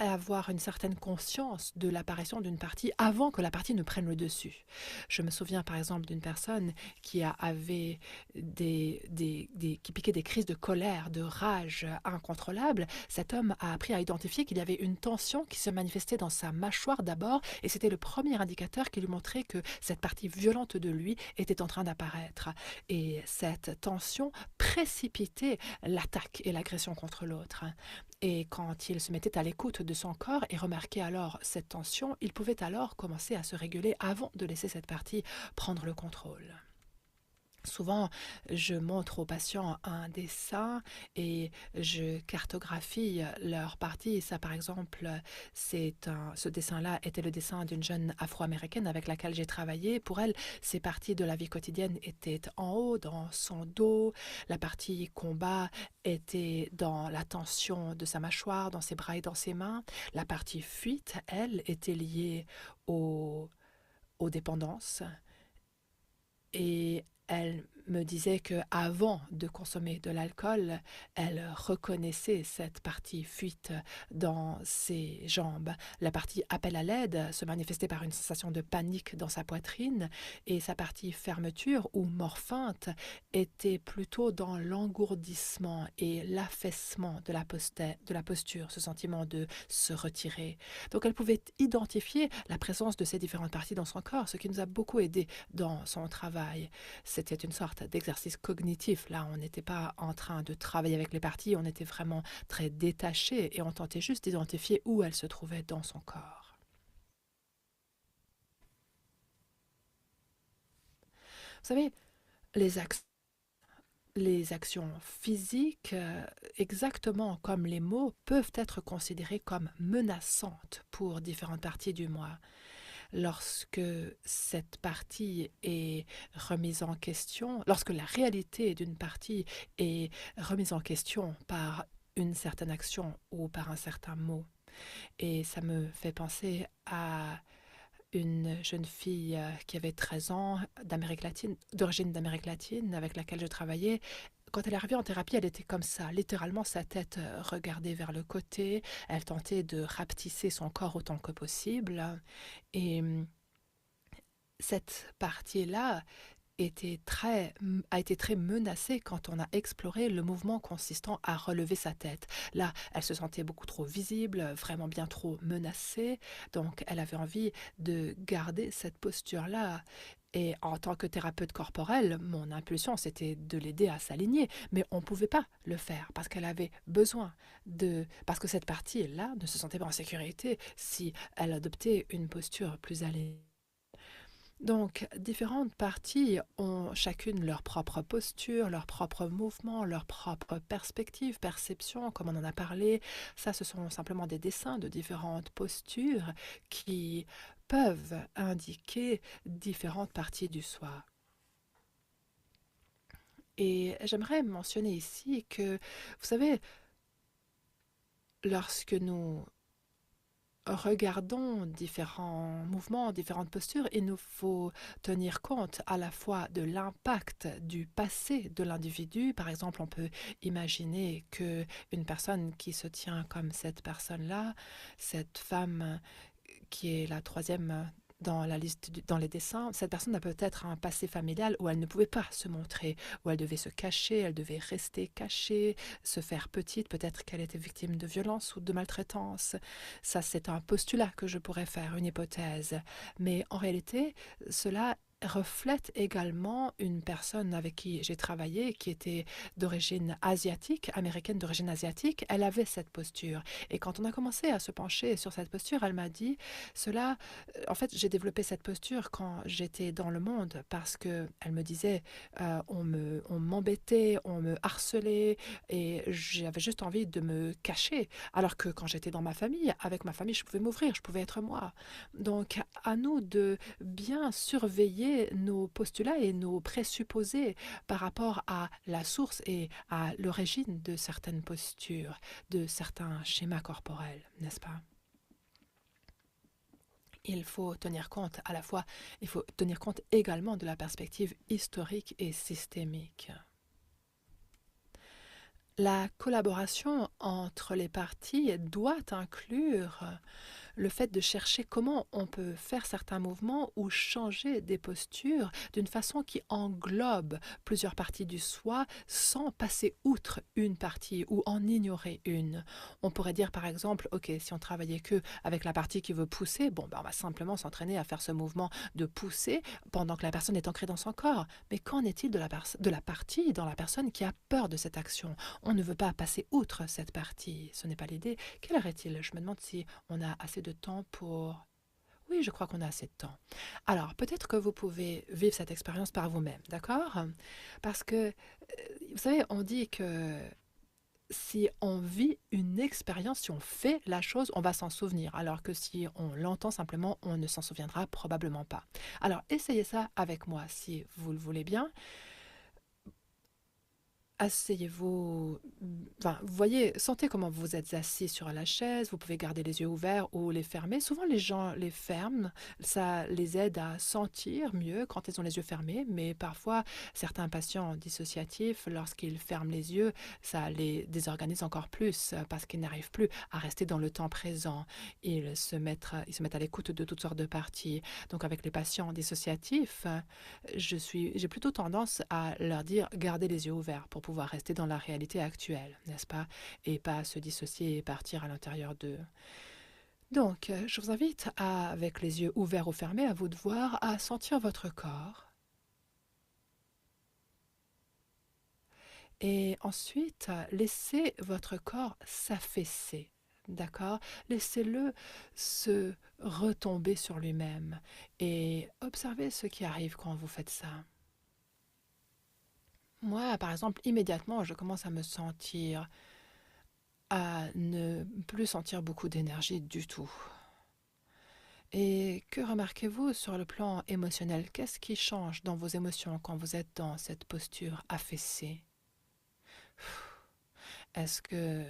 Speaker 1: avoir une certaine conscience de l'apparition d'une partie avant que la partie ne prenne le dessus. Je me souviens par exemple d'une personne qui avait qui piquait des crises de colère, de rage incontrôlables. Cet homme a appris à identifier qu'il y avait une tension qui se manifestait dans sa mâchoire d'abord, et c'était le premier indicateur qui lui montrait que cette partie violente de lui était en train d'apparaître. Et cette tension précipitait l'attaque et l'agression contre l'autre. Et quand il se mettait à l'écoute de son corps et remarquait alors cette tension, il pouvait alors commencer à se réguler avant de laisser cette partie prendre le contrôle. Souvent, je montre aux patients un dessin et je cartographie leur partie. Ça, par exemple, ce dessin-là était le dessin d'une jeune afro-américaine avec laquelle j'ai travaillé. Pour elle, ces parties de la vie quotidienne étaient en haut, dans son dos. La partie combat était dans la tension de sa mâchoire, dans ses bras et dans ses mains. La partie fuite, elle, était liée aux dépendances. Et elle me disait qu'avant de consommer de l'alcool, elle reconnaissait cette partie fuite dans ses jambes. La partie appel à l'aide se manifestait par une sensation de panique dans sa poitrine et sa partie fermeture ou mort feinte était plutôt dans l'engourdissement et l'affaissement de la posture, ce sentiment de se retirer. Donc elle pouvait identifier la présence de ces différentes parties dans son corps, ce qui nous a beaucoup aidé dans son travail. C'était une sorte d'exercice cognitif. Là, on n'était pas en train de travailler avec les parties, on était vraiment très détachés et on tentait juste d'identifier où elles se trouvaient dans son corps. Vous savez, les actions physiques, exactement comme les mots, peuvent être considérées comme menaçantes pour différentes parties du moi. Lorsque cette partie est remise en question, lorsque la réalité d'une partie est remise en question par une certaine action ou par un certain mot. Et ça me fait penser à une jeune fille qui avait 13 ans, d'origine d'Amérique latine, avec laquelle je travaillais. Quand elle est arrivée en thérapie, elle était comme ça, littéralement sa tête regardée vers le côté. Elle tentait de rapetisser son corps autant que possible. Et cette partie-là a été très menacée quand on a exploré le mouvement consistant à relever sa tête. Là, elle se sentait beaucoup trop visible, vraiment bien trop menacée, donc elle avait envie de garder cette posture-là. Et en tant que thérapeute corporelle, mon impulsion, c'était de l'aider à s'aligner. Mais on ne pouvait pas le faire parce qu'elle avait besoin parce que cette partie-là ne se sentait pas en sécurité si elle adoptait une posture plus alignée. Donc, différentes parties ont chacune leur propre posture, leur propre mouvement, leur propre perspective, perception, comme on en a parlé. Ça, ce sont simplement des dessins de différentes postures qui peuvent indiquer différentes parties du soi. Et j'aimerais mentionner ici que, vous savez, lorsque nous regardons différents mouvements, différentes postures, il nous faut tenir compte à la fois de l'impact du passé de l'individu. Par exemple, on peut imaginer qu'une personne qui se tient comme cette personne-là, cette femme qui est la troisième dans la liste, dans les dessins, cette personne a peut-être un passé familial où elle ne pouvait pas se montrer, où elle devait se cacher, elle devait rester cachée, se faire petite, peut-être qu'elle était victime de violence ou de maltraitance. Ça, c'est un postulat que je pourrais faire, une hypothèse. Mais en réalité, cela reflète également une personne avec qui j'ai travaillé, qui était d'origine asiatique, américaine d'origine asiatique. Elle avait cette posture. Et quand on a commencé à se pencher sur cette posture, elle m'a dit, en fait, j'ai développé cette posture quand j'étais dans le monde parce que elle me disait, on m'embêtait, on me harcelait et j'avais juste envie de me cacher. Alors que quand j'étais dans ma famille, avec ma famille, je pouvais m'ouvrir, je pouvais être moi. Donc, à nous de bien surveiller nos postulats et nos présupposés par rapport à la source et à l'origine de certaines postures, de certains schémas corporels, n'est-ce pas? Il faut tenir compte à la fois, il faut tenir compte également de la perspective historique et systémique. La collaboration entre les parties doit inclure le fait de chercher comment on peut faire certains mouvements ou changer des postures d'une façon qui englobe plusieurs parties du soi sans passer outre une partie ou en ignorer une. On pourrait dire par exemple, ok, si on travaillait que avec la partie qui veut pousser, bon, ben, on va simplement s'entraîner à faire ce mouvement de pousser pendant que la personne est ancrée dans son corps. Mais qu'en est-il de la partie dans la personne qui a peur de cette action? On ne veut pas passer outre cette partie. Ce n'est pas l'idée. Quelle heure est-il? Je me demande si on a assez de temps pour... Oui, je crois qu'on a assez de temps. Alors, peut-être que vous pouvez vivre cette expérience par vous-même, d'accord? Parce que, vous savez, on dit que si on vit une expérience, si on fait la chose, on va s'en souvenir, alors que si on l'entend simplement, on ne s'en souviendra probablement pas. Alors, essayez ça avec moi si vous le voulez bien. Asseyez-vous, enfin, vous voyez, sentez comment vous êtes assis sur la chaise, vous pouvez garder les yeux ouverts ou les fermer. Souvent, les gens les ferment, ça les aide à sentir mieux quand ils ont les yeux fermés, mais parfois, certains patients dissociatifs, lorsqu'ils ferment les yeux, ça les désorganise encore plus parce qu'ils n'arrivent plus à rester dans le temps présent. Ils se mettent à l'écoute de toutes sortes de parties. Donc, avec les patients dissociatifs, j'ai plutôt tendance à leur dire gardez les yeux ouverts pour pouvoir rester dans la réalité actuelle, n'est-ce pas? Et pas se dissocier et partir à l'intérieur d'eux. Donc, je vous invite avec les yeux ouverts ou fermés, à vous de voir, à sentir votre corps. Et ensuite, laissez votre corps s'affaisser. D'accord? Laissez-le se retomber sur lui-même et observez ce qui arrive quand vous faites ça. Moi, par exemple, immédiatement, je commence à me sentir, à ne plus sentir beaucoup d'énergie du tout. Et que remarquez-vous sur le plan émotionnel? Qu'est-ce qui change dans vos émotions quand vous êtes dans cette posture affaissée? Est-ce que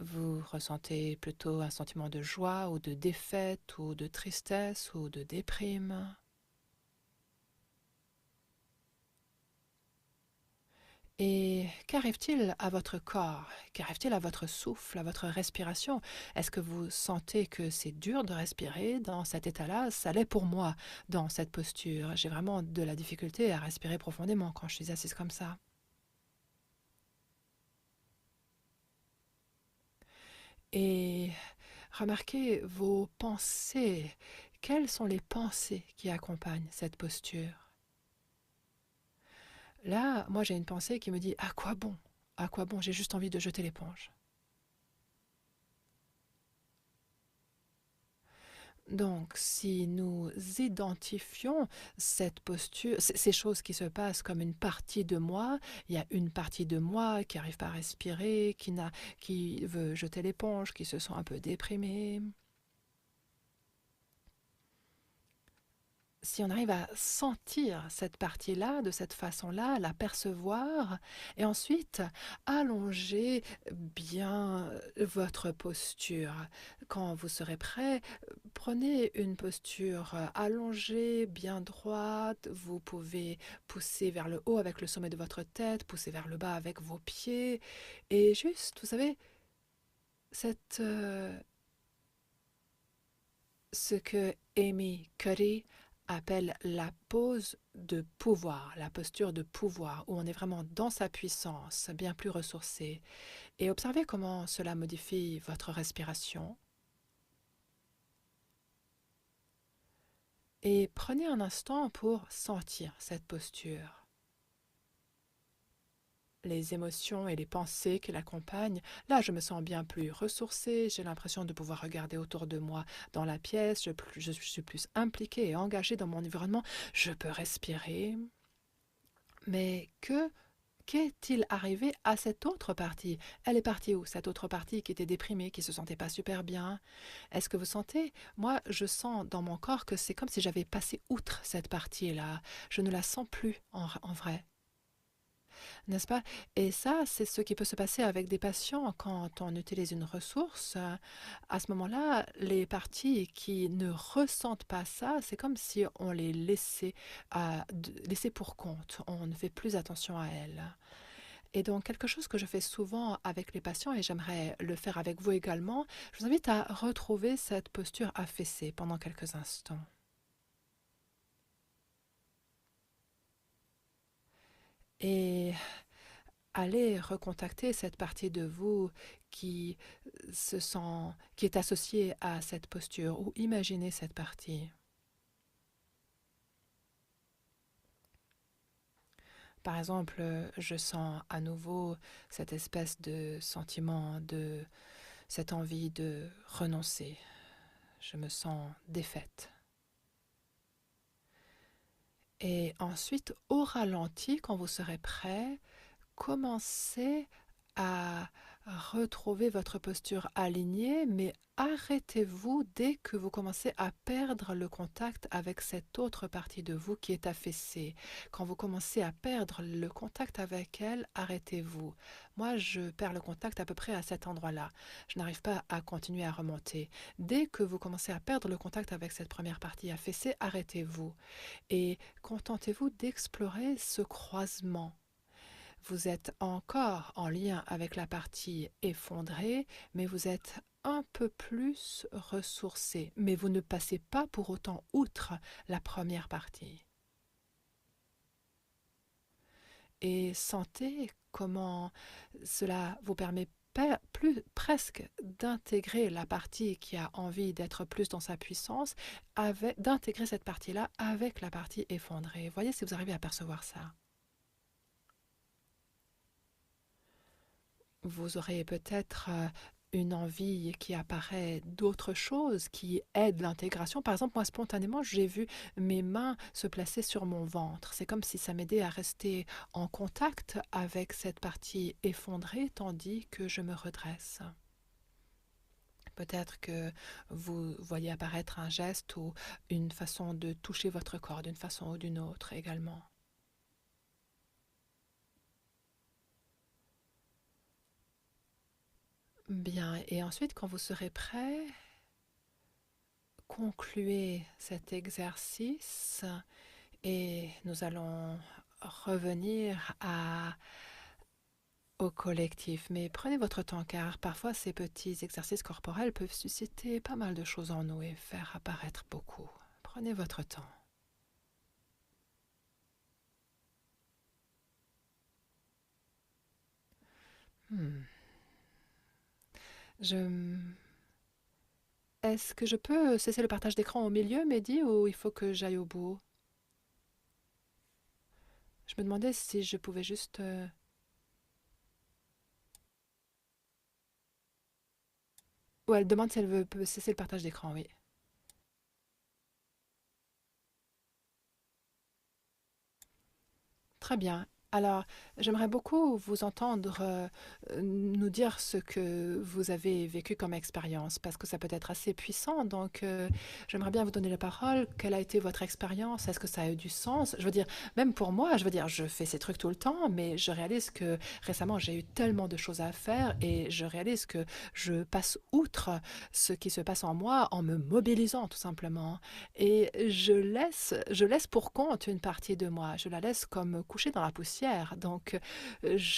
Speaker 1: vous ressentez plutôt un sentiment de joie ou de défaite ou de tristesse ou de déprime? Et qu'arrive-t-il à votre corps? Qu'arrive-t-il à votre souffle, à votre respiration? Est-ce que vous sentez que c'est dur de respirer dans cet état-là? Ça l'est pour moi dans cette posture. J'ai vraiment de la difficulté à respirer profondément quand je suis assise comme ça. Et remarquez vos pensées. Quelles sont les pensées qui accompagnent cette posture? Là, moi j'ai une pensée qui me dit à quoi bon? À quoi bon? J'ai juste envie de jeter l'éponge. Donc, si nous identifions cette posture, ces choses qui se passent comme une partie de moi, il y a une partie de moi qui n'arrive pas à respirer, qui veut jeter l'éponge, qui se sent un peu déprimée. Si on arrive à sentir cette partie-là, de cette façon-là, la percevoir, et ensuite allonger bien votre posture. Quand vous serez prêt, prenez une posture allongée, bien droite. Vous pouvez pousser vers le haut avec le sommet de votre tête, pousser vers le bas avec vos pieds. Et juste, vous savez, cette, ce que Amy Cuddy appelle la pose de pouvoir, la posture de pouvoir, où on est vraiment dans sa puissance, bien plus ressourcé. Et observez comment cela modifie votre respiration. Et prenez un instant pour sentir cette posture. Les émotions et les pensées qui l'accompagnent. Là, je me sens bien plus ressourcée, j'ai l'impression de pouvoir regarder autour de moi dans la pièce, je suis plus impliquée et engagée dans mon environnement, je peux respirer. Mais qu'est-il arrivé à cette autre partie? Elle est partie où, cette autre partie qui était déprimée, qui se sentait pas super bien? Est-ce que vous sentez? Moi, je sens dans mon corps que c'est comme si j'avais passé outre cette partie-là. Je ne la sens plus en vrai. N'est-ce pas? Et ça, c'est ce qui peut se passer avec des patients quand on utilise une ressource. À ce moment-là, les parties qui ne ressentent pas ça, c'est comme si on les laissait, laissait pour compte. On ne fait plus attention à elles. Et donc, quelque chose que je fais souvent avec les patients, et j'aimerais le faire avec vous également, je vous invite à retrouver cette posture affaissée pendant quelques instants. Et allez recontacter cette partie de vous qui se sent, qui est associée à cette posture, ou imaginez cette partie. Par exemple, je sens à nouveau cette espèce de sentiment, cette envie de renoncer. Je me sens défaite. Et ensuite, au ralenti, quand vous serez prêt, commencez à retrouver votre posture alignée, mais arrêtez-vous dès que vous commencez à perdre le contact avec cette autre partie de vous qui est affaissée. Quand vous commencez à perdre le contact avec elle, arrêtez-vous. Moi, je perds le contact à peu près à cet endroit-là. Je n'arrive pas à continuer à remonter. Dès que vous commencez à perdre le contact avec cette première partie affaissée, arrêtez-vous et contentez-vous d'explorer ce croisement. Vous êtes encore en lien avec la partie effondrée, mais vous êtes un peu plus ressourcé. Mais vous ne passez pas pour autant outre la première partie. Et sentez comment cela vous permet presque d'intégrer la partie qui a envie d'être plus dans sa puissance, d'intégrer cette partie-là avec la partie effondrée. Voyez si vous arrivez à percevoir ça. Vous aurez peut-être une envie qui apparaît d'autres choses qui aident l'intégration. Par exemple, moi, spontanément, j'ai vu mes mains se placer sur mon ventre. C'est comme si ça m'aidait à rester en contact avec cette partie effondrée tandis que je me redresse. Peut-être que vous voyez apparaître un geste ou une façon de toucher votre corps d'une façon ou d'une autre également. Bien, et ensuite, quand vous serez prêt, concluez cet exercice et nous allons revenir au collectif. Mais prenez votre temps car parfois ces petits exercices corporels peuvent susciter pas mal de choses en nous et faire apparaître beaucoup. Prenez votre temps. Hmm. Je... Est-ce que je peux cesser le partage d'écran au milieu, Mehdi, ou il faut que j'aille au bout? Je me demandais si je pouvais juste... Ou elle demande si elle veut cesser le partage d'écran, oui. Très bien. Alors, j'aimerais beaucoup vous entendre nous dire ce que vous avez vécu comme expérience, parce que ça peut être assez puissant. Donc, j'aimerais bien vous donner la parole. Quelle a été votre expérience? Est-ce que ça a eu du sens? Je veux dire, même pour moi, je veux dire, je fais ces trucs tout le temps, mais je réalise que récemment, j'ai eu tellement de choses à faire et je réalise que je passe outre ce qui se passe en moi en me mobilisant tout simplement. Et je laisse pour compte une partie de moi. Je la laisse comme coucher dans la poussière. Donc,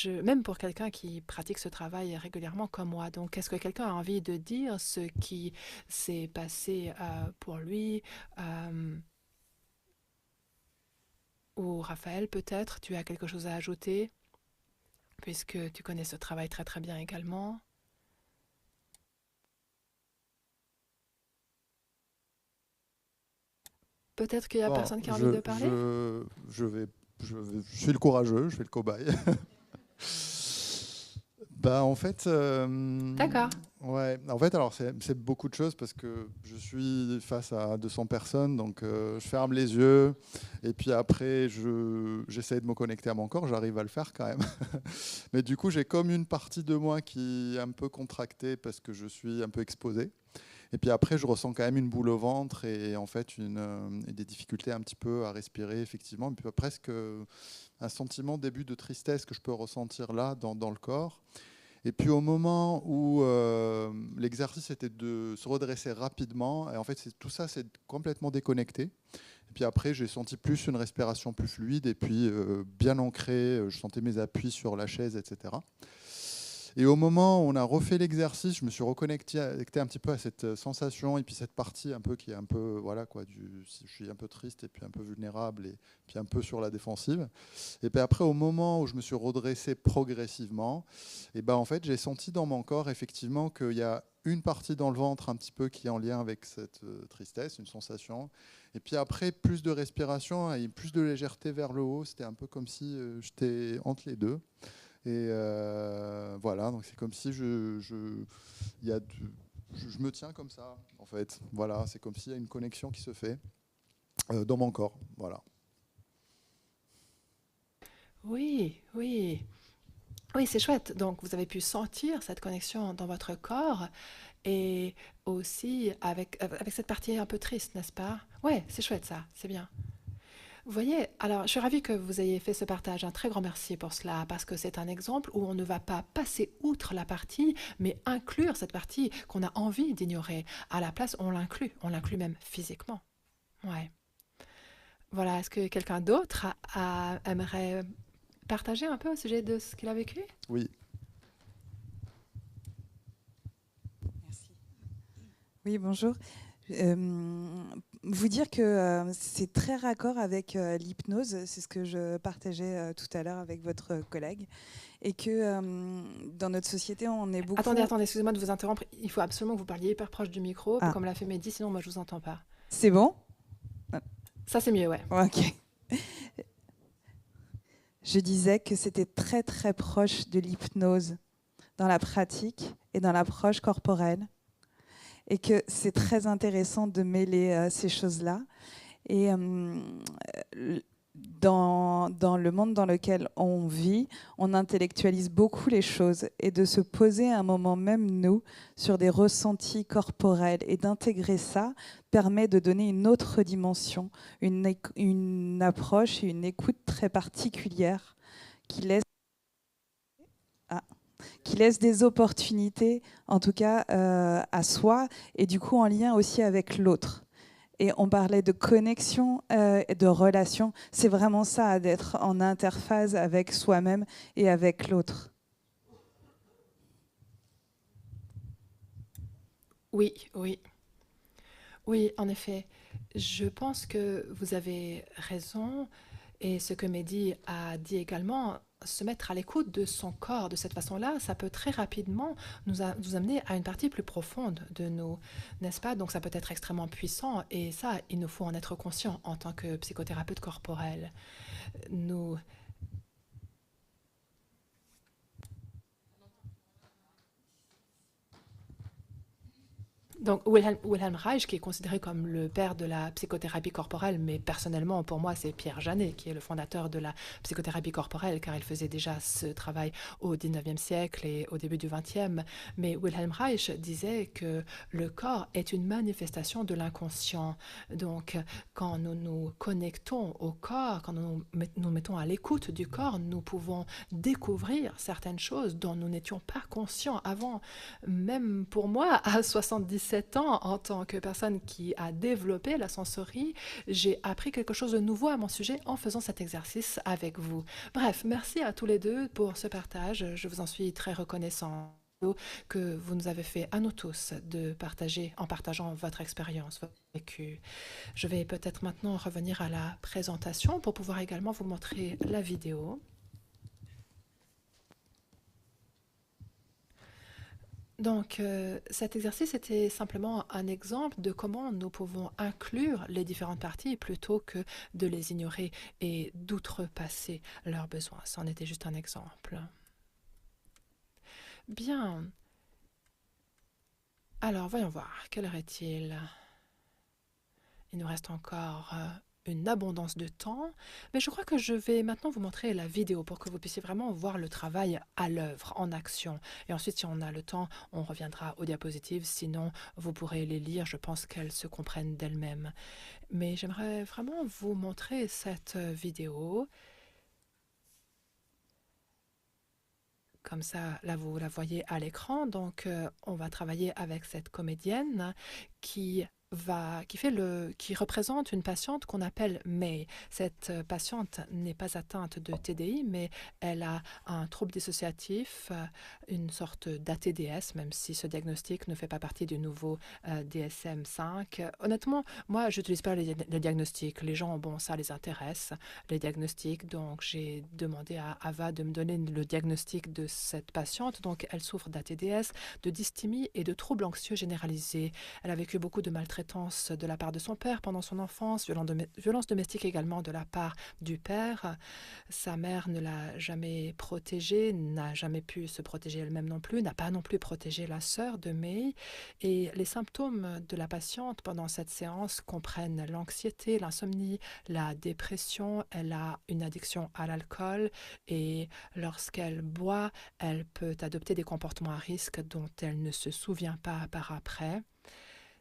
Speaker 1: même pour quelqu'un qui pratique ce travail régulièrement comme moi. Donc, est-ce que quelqu'un a envie de dire ce qui s'est passé pour lui ou Raphaël, peut-être, tu as quelque chose à ajouter, puisque tu connais ce travail très très bien également. Peut-être qu'il y a
Speaker 2: Bon,
Speaker 1: personne qui a envie de parler?
Speaker 2: je suis le courageux, je fais le cobaye. Bah, en fait,
Speaker 1: D'accord.
Speaker 2: ouais, en fait, alors c'est beaucoup de choses parce que je suis face à 200 personnes, donc je ferme les yeux et puis après j'essaie de me connecter à mon corps, j'arrive à le faire quand même. Mais du coup, j'ai comme une partie de moi qui est un peu contractée parce que je suis un peu exposé. Et puis après, je ressens quand même une boule au ventre et en fait des difficultés un petit peu à respirer, effectivement. Et puis presque un sentiment début de tristesse que je peux ressentir là, dans le corps. Et puis au moment où l'exercice était de se redresser rapidement, et en fait tout ça c'est complètement déconnecté. Et puis après j'ai senti plus une respiration plus fluide et puis bien ancrée, je sentais mes appuis sur la chaise, etc. Et au moment où on a refait l'exercice, je me suis reconnecté un petit peu à cette sensation et puis cette partie un peu qui est un peu, voilà quoi, je suis un peu triste et puis un peu vulnérable et puis un peu sur la défensive. Et puis après, au moment où je me suis redressé progressivement, et ben en fait, j'ai senti dans mon corps effectivement qu'il y a une partie dans le ventre un petit peu qui est en lien avec cette tristesse, une sensation. Et puis après, plus de respiration et plus de légèreté vers le haut. C'était un peu comme si j'étais entre les deux. Et voilà, donc c'est comme si il y a je me tiens comme ça, en fait. Voilà, c'est comme s'il y a une connexion qui se fait dans mon corps. Voilà.
Speaker 1: Oui, oui. Oui, c'est chouette. Donc, vous avez pu sentir cette connexion dans votre corps et aussi avec cette partie un peu triste, n'est-ce pas? Ouais, c'est chouette ça, c'est bien. Vous voyez, alors je suis ravie que vous ayez fait ce partage. Un très grand merci pour cela, parce que c'est un exemple où on ne va pas passer outre la partie, mais inclure cette partie qu'on a envie d'ignorer. À la place, on l'inclut même physiquement. Ouais. Voilà, est-ce que quelqu'un d'autre aimerait partager un peu au sujet de ce qu'il a vécu?
Speaker 2: Oui,
Speaker 3: Merci. Oui, bonjour. Vous dire que c'est très raccord avec l'hypnose, c'est ce que je partageais tout à l'heure avec votre collègue, et que dans notre société, on est
Speaker 1: Attendez,
Speaker 3: beaucoup...
Speaker 1: attendez, excusez-moi de vous interrompre. Il faut absolument que vous parliez hyper proche du micro,
Speaker 3: Ah,
Speaker 1: comme l'a fait Mehdi, sinon moi je vous entends pas.
Speaker 3: c'est bon? Ah,
Speaker 1: Ça c'est mieux, ouais.
Speaker 3: ok. Je disais que c'était très très proche de l'hypnose dans la pratique et dans l'approche corporelle, et que c'est très intéressant de mêler ces choses-là. Et dans le monde dans lequel on vit, on intellectualise beaucoup les choses, et de se poser un moment même, nous, sur des ressentis corporels et d'intégrer ça permet de donner une autre dimension, une approche et une écoute très particulière qui laisse, ah, qui laisse des opportunités, en tout cas à soi, et du coup en lien aussi avec l'autre. Et on parlait de connexion et de relation. C'est vraiment ça, d'être en interface avec soi-même et avec l'autre.
Speaker 1: Oui, oui. Oui, en effet. Je pense que vous avez raison. Et ce que Mehdi a dit également, se mettre à l'écoute de son corps de cette façon-là, ça peut très rapidement nous amener à une partie plus profonde de nous, n'est-ce pas? Donc ça peut être extrêmement puissant et ça, il nous faut en être conscient en tant que psychothérapeute corporel. Nous, Donc Wilhelm Reich, qui est considéré comme le père de la psychothérapie corporelle, mais personnellement pour moi c'est Pierre Janet qui est le fondateur de la psychothérapie corporelle, car il faisait déjà ce travail au 19e siècle et au début du 20e. Mais Wilhelm Reich disait que le corps est une manifestation de l'inconscient. Donc quand nous nous connectons au corps, quand nous mettons à l'écoute du corps, nous pouvons découvrir certaines choses dont nous n'étions pas conscients avant. Même pour moi, à 77 ans, en tant que personne qui a développé la sensorie, j'ai appris quelque chose de nouveau à mon sujet en faisant cet exercice avec vous. Bref, merci à tous les deux pour ce partage. Je vous en suis très reconnaissant que vous nous avez fait à nous tous de partager en partageant votre expérience, votre vécu. Je vais peut-être maintenant revenir à la présentation pour pouvoir également vous montrer la vidéo. Donc, cet exercice était simplement un exemple de comment nous pouvons inclure les différentes parties plutôt que de les ignorer et d'outrepasser leurs besoins. C'en était juste un exemple. Bien. Alors, voyons voir. Quelle heure est-il? Il nous reste encore une abondance de temps, mais je crois que je vais maintenant vous montrer la vidéo pour que vous puissiez vraiment voir le travail à l'œuvre, en action. Et ensuite, si on a le temps, on reviendra aux diapositives, sinon vous pourrez les lire, je pense qu'elles se comprennent d'elles-mêmes. Mais j'aimerais vraiment vous montrer cette vidéo comme ça, là, vous la voyez à l'écran. Donc, on va travailler avec cette comédienne qui qui représente une patiente qu'on appelle May. Cette patiente n'est pas atteinte de TDI, mais elle a un trouble dissociatif, une sorte d'ATDS, même si ce diagnostic ne fait pas partie du nouveau DSM-5. Honnêtement, moi, je n'utilise pas les diagnostics. Les gens, bon, ça les intéresse, les diagnostics. Donc, j'ai demandé à Ava de me donner le diagnostic de cette patiente. Donc, elle souffre d'ATDS, de dysthymie et de troubles anxieux généralisés. Elle a vécu beaucoup de maltraitance de la part de son père pendant son enfance, violence domestique également de la part du père. Sa mère ne l'a jamais protégée, n'a jamais pu se protéger elle-même non plus, n'a pas non plus protégé la sœur de May. Et les symptômes de la patiente pendant cette séance comprennent l'anxiété, l'insomnie, la dépression. Elle a une addiction à l'alcool et lorsqu'elle boit, elle peut adopter des comportements à risque dont elle ne se souvient pas par après.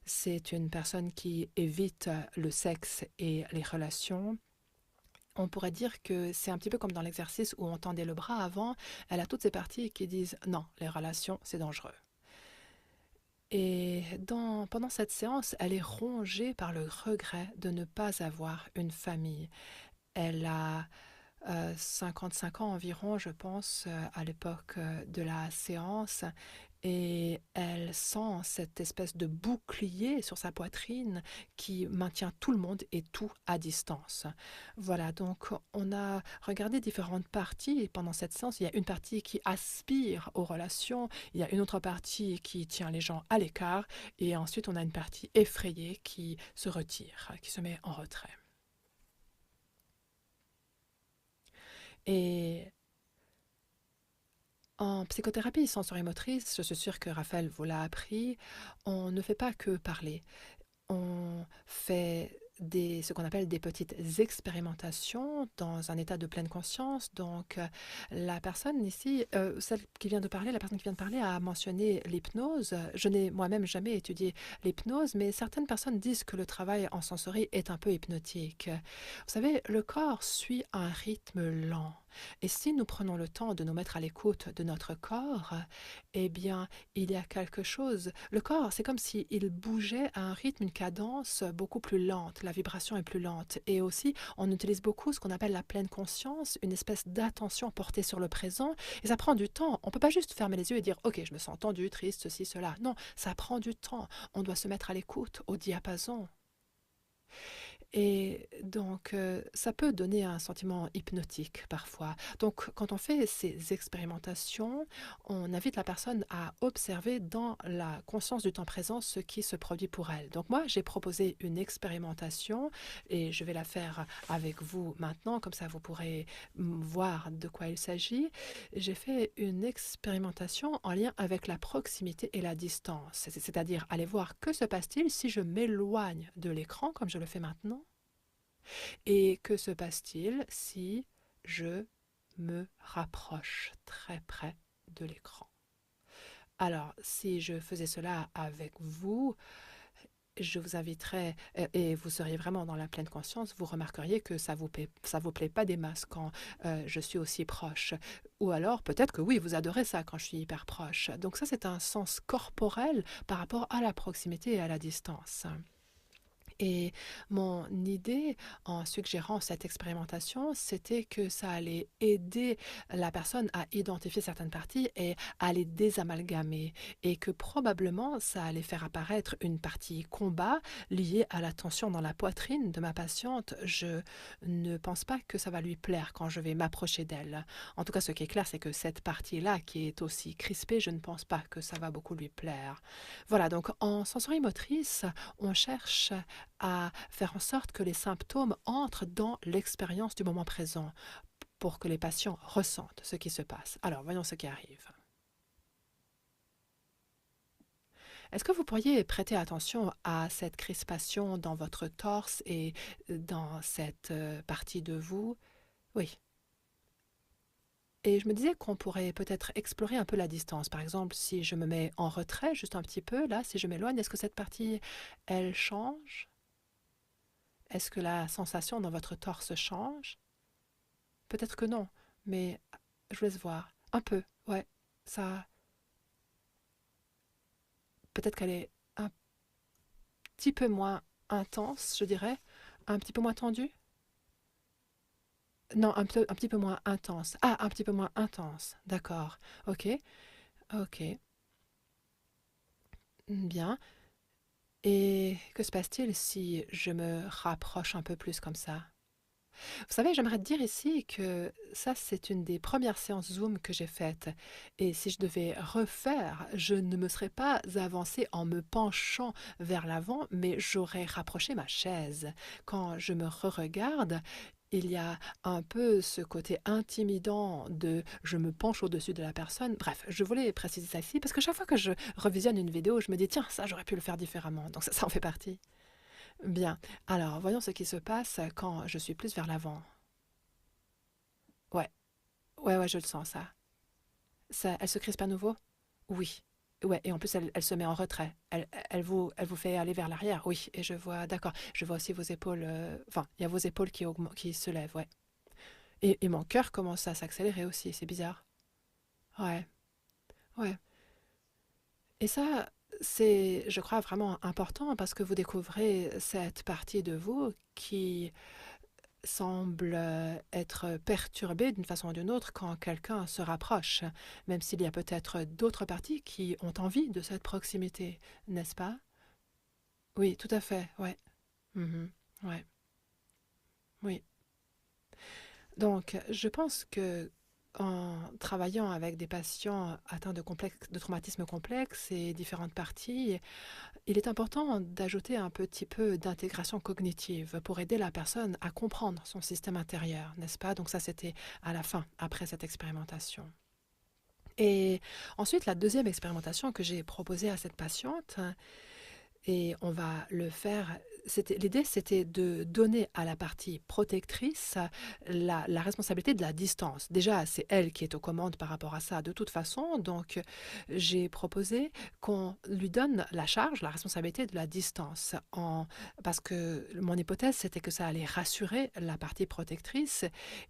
Speaker 1: C'est une personne qui évite le sexe et les relations. On pourrait dire que c'est un petit peu comme dans l'exercice où on tendait le bras avant. Elle a toutes ces parties qui disent non, les relations, c'est dangereux. Et pendant cette séance, elle est rongée par le regret de ne pas avoir une famille. Elle a 55 ans environ, je pense, à l'époque de la séance. Et elle sent cette espèce de bouclier sur sa poitrine qui maintient tout le monde et tout à distance. Voilà, donc on a regardé différentes parties pendant cette séance. Il y a une partie qui aspire aux relations, il y a une autre partie qui tient les gens à l'écart, et ensuite on a une partie effrayée qui se retire, qui se met en retrait. Et en psychothérapie sensorimotrice, je suis sûre que Raphaël vous l'a appris, on ne fait pas que parler. On fait ce qu'on appelle des petites expérimentations dans un état de pleine conscience. Donc, la personne ici, celle qui vient de parler, la personne qui vient de parler a mentionné l'hypnose. Je n'ai moi-même jamais étudié l'hypnose, mais certaines personnes disent que le travail en sensorie est un peu hypnotique. Vous savez, le corps suit un rythme lent. Et si nous prenons le temps de nous mettre à l'écoute de notre corps, eh bien, il y a quelque chose. Le corps, c'est comme s'il bougeait à un rythme, une cadence beaucoup plus lente. La vibration est plus lente. Et aussi, on utilise beaucoup ce qu'on appelle la pleine conscience, une espèce d'attention portée sur le présent. Et ça prend du temps. On ne peut pas juste fermer les yeux et dire « Ok, je me sens tendu, triste, ceci, cela ». Non, ça prend du temps. On doit se mettre à l'écoute, au diapason. Et donc, ça peut donner un sentiment hypnotique parfois. Donc, quand on fait ces expérimentations, on invite la personne à observer dans la conscience du temps présent ce qui se produit pour elle. Donc, moi, j'ai proposé une expérimentation et je vais la faire avec vous maintenant, comme ça vous pourrez voir de quoi il s'agit. J'ai fait une expérimentation en lien avec la proximité et la distance, c'est-à-dire aller voir que se passe-t-il si je m'éloigne de l'écran, comme je le fais maintenant. Et que se passe-t-il si je me rapproche très près de l'écran? Alors, si je faisais cela avec vous, je vous inviterais, et vous seriez vraiment dans la pleine conscience, vous remarqueriez que ça vous plaît pas des masses quand je suis aussi proche. Ou alors, peut-être que oui, vous adorez ça quand je suis hyper proche. Donc ça, c'est un sens corporel par rapport à la proximité et à la distance. Et mon idée en suggérant cette expérimentation, c'était que ça allait aider la personne à identifier certaines parties et à les désamalgamer. Et que probablement, ça allait faire apparaître une partie combat liée à la tension dans la poitrine de ma patiente. Je ne pense pas que ça va lui plaire quand je vais m'approcher d'elle. En tout cas, ce qui est clair, c'est que cette partie-là, qui est aussi crispée, je ne pense pas que ça va beaucoup lui plaire. Voilà, donc en sensorimotrice, on cherche à faire en sorte que les symptômes entrent dans l'expérience du moment présent pour que les patients ressentent ce qui se passe. Alors, voyons ce qui arrive. Est-ce que vous pourriez prêter attention à cette crispation dans votre torse et dans cette partie de vous? Oui. Et je me disais qu'on pourrait peut-être explorer un peu la distance. Par exemple, si je me mets en retrait juste un petit peu, là, si je m'éloigne, est-ce que cette partie, elle change? Est-ce que la sensation dans votre torse change? Peut-être que non, mais je vous laisse voir. Un peu, ouais. Ça, peut-être qu'elle est un petit peu moins intense, je dirais, un petit peu moins tendue. Non, un petit peu moins intense. Ah, un petit peu moins intense. D'accord. Ok, ok. Bien. Et que se passe-t-il si je me rapproche un peu plus comme ça? Vous savez, j'aimerais te dire ici que ça, c'est une des premières séances Zoom que j'ai faites. Et si je devais refaire, je ne me serais pas avancée en me penchant vers l'avant, mais j'aurais rapproché ma chaise. Quand je me re-regarde, il y a un peu ce côté intimidant de je me penche au-dessus de la personne. Bref, je voulais préciser ça ici parce que chaque fois que je revisionne une vidéo, je me dis tiens, ça j'aurais pu le faire différemment. Donc ça en fait partie. Bien. Alors, voyons ce qui se passe quand je suis plus vers l'avant. Ouais, ouais, je le sens, ça. Elle se crispe à nouveau? Oui. Ouais, et en plus, elle se met en retrait. Elle vous fait aller vers l'arrière? Oui, et je vois, d'accord. Je vois aussi vos épaules. Enfin, il y a vos épaules qui se lèvent, ouais. Et mon cœur commence à s'accélérer aussi, c'est bizarre. Ouais, ouais. Et ça, c'est, je crois, vraiment important parce que vous découvrez cette partie de vous qui semble être perturbée d'une façon ou d'une autre quand quelqu'un se rapproche, même s'il y a peut-être d'autres parties qui ont envie de cette proximité, n'est-ce pas? Oui, tout à fait, ouais. Mhm. Ouais, oui. Donc, je pense que en travaillant avec des patients atteints de traumatismes complexes et différentes parties, il est important d'ajouter un petit peu d'intégration cognitive pour aider la personne à comprendre son système intérieur, n'est-ce pas? Donc ça, c'était à la fin, après cette expérimentation. Et ensuite, la deuxième expérimentation que j'ai proposée à cette patiente, et on va le faire. L'idée, c'était de donner à la partie protectrice la responsabilité de la distance. Déjà, c'est elle qui est aux commandes par rapport à ça de toute façon. Donc, j'ai proposé qu'on lui donne la charge, la responsabilité de la distance. Parce que mon hypothèse, c'était que ça allait rassurer la partie protectrice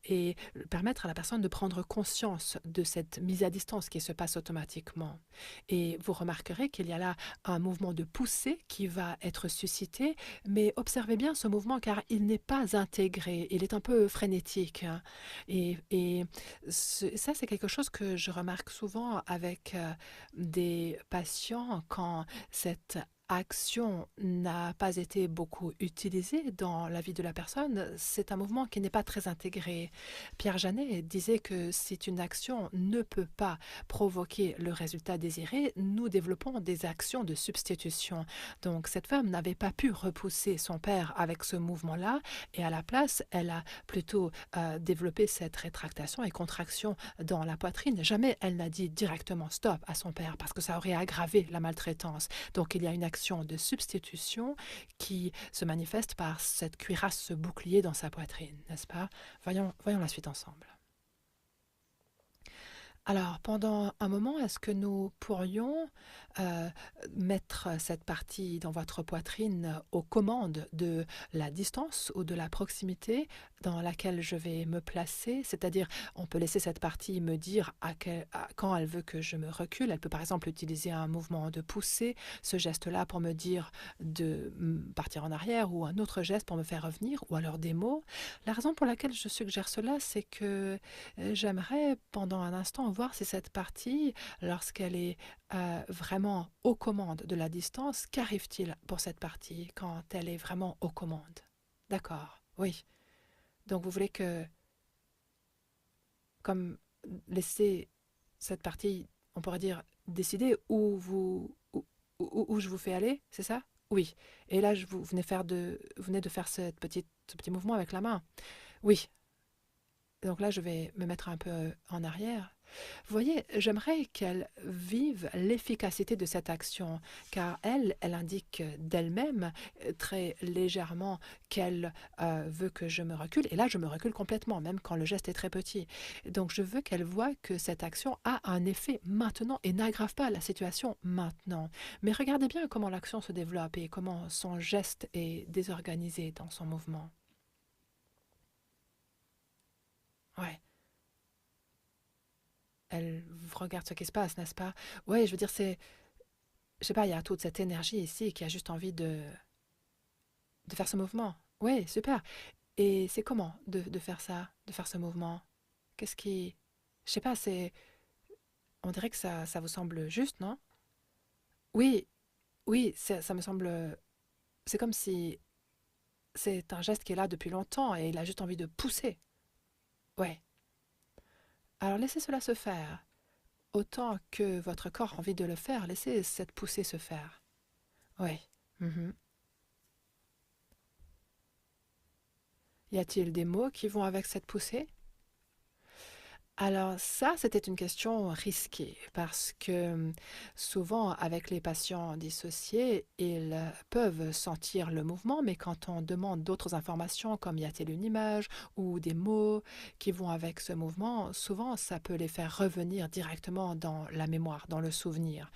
Speaker 1: et permettre à la personne de prendre conscience de cette mise à distance qui se passe automatiquement. Et vous remarquerez qu'il y a là un mouvement de poussée qui va être suscité, mais observez bien ce mouvement car il n'est pas intégré, il est un peu frénétique. Hein. Ça, c'est quelque chose que je remarque souvent avec des patients quand cette action n'a pas été beaucoup utilisée dans la vie de la personne, c'est un mouvement qui n'est pas très intégré. Pierre Janet disait que si une action ne peut pas provoquer le résultat désiré, nous développons des actions de substitution. Donc cette femme n'avait pas pu repousser son père avec ce mouvement-là et à la place, elle a plutôt développé cette rétractation et contraction dans la poitrine. Jamais elle n'a dit directement stop à son père parce que ça aurait aggravé la maltraitance. Donc il y a une action de substitution qui se manifeste par cette cuirasse, ce bouclier dans sa poitrine, n'est-ce pas? Voyons la suite ensemble. Alors, pendant un moment, est-ce que nous pourrions euh, mettre cette partie dans votre poitrine aux commandes de la distance ou de la proximité dans laquelle je vais me placer? C'est-à-dire, on peut laisser cette partie me dire quand elle veut que je me recule. Elle peut par exemple utiliser un mouvement de poussée, ce geste-là pour me dire de partir en arrière ou un autre geste pour me faire revenir ou alors des mots. La raison pour laquelle je suggère cela, c'est que j'aimerais pendant un instant voir si cette partie, lorsqu'elle est vraiment aux commandes de la distance, qu'arrive-t-il pour cette partie quand elle est vraiment aux commandes? D'accord, oui. Donc vous voulez que, comme laisser cette partie, on pourrait dire, décider où je vous fais aller, c'est ça? Oui. Et là, vous venez de faire ce petit mouvement avec la main. Oui. Donc là, je vais me mettre un peu en arrière. Vous voyez, j'aimerais qu'elle vive l'efficacité de cette action, car elle indique d'elle-même très légèrement qu'elle veut que je me recule. Et là, je me recule complètement, même quand le geste est très petit. Donc, je veux qu'elle voie que cette action a un effet maintenant et n'aggrave pas la situation maintenant. Mais regardez bien comment l'action se développe et comment son geste est désorganisé dans son mouvement. Ouais. elle regarde ce qui se passe, n'est-ce pas? Oui, je veux dire, je sais pas, il y a toute cette énergie ici qui a juste envie de faire ce mouvement. Oui, super. Et c'est comment de faire ça, de faire ce mouvement? Qu'est-ce qui... Je sais pas, on dirait que ça vous semble juste, non? Oui, oui, ça me semble... C'est comme si c'est un geste qui est là depuis longtemps et il a juste envie de pousser. Ouais. Alors laissez cela se faire. Autant que votre corps a envie de le faire, laissez cette poussée se faire. Oui. Mhm. Y a-t-il des mots qui vont avec cette poussée? Alors ça, c'était une question risquée parce que souvent avec les patients dissociés, ils peuvent sentir le mouvement, mais quand on demande d'autres informations comme y a-t-il une image ou des mots qui vont avec ce mouvement, souvent ça peut les faire revenir directement dans la mémoire, dans le souvenir,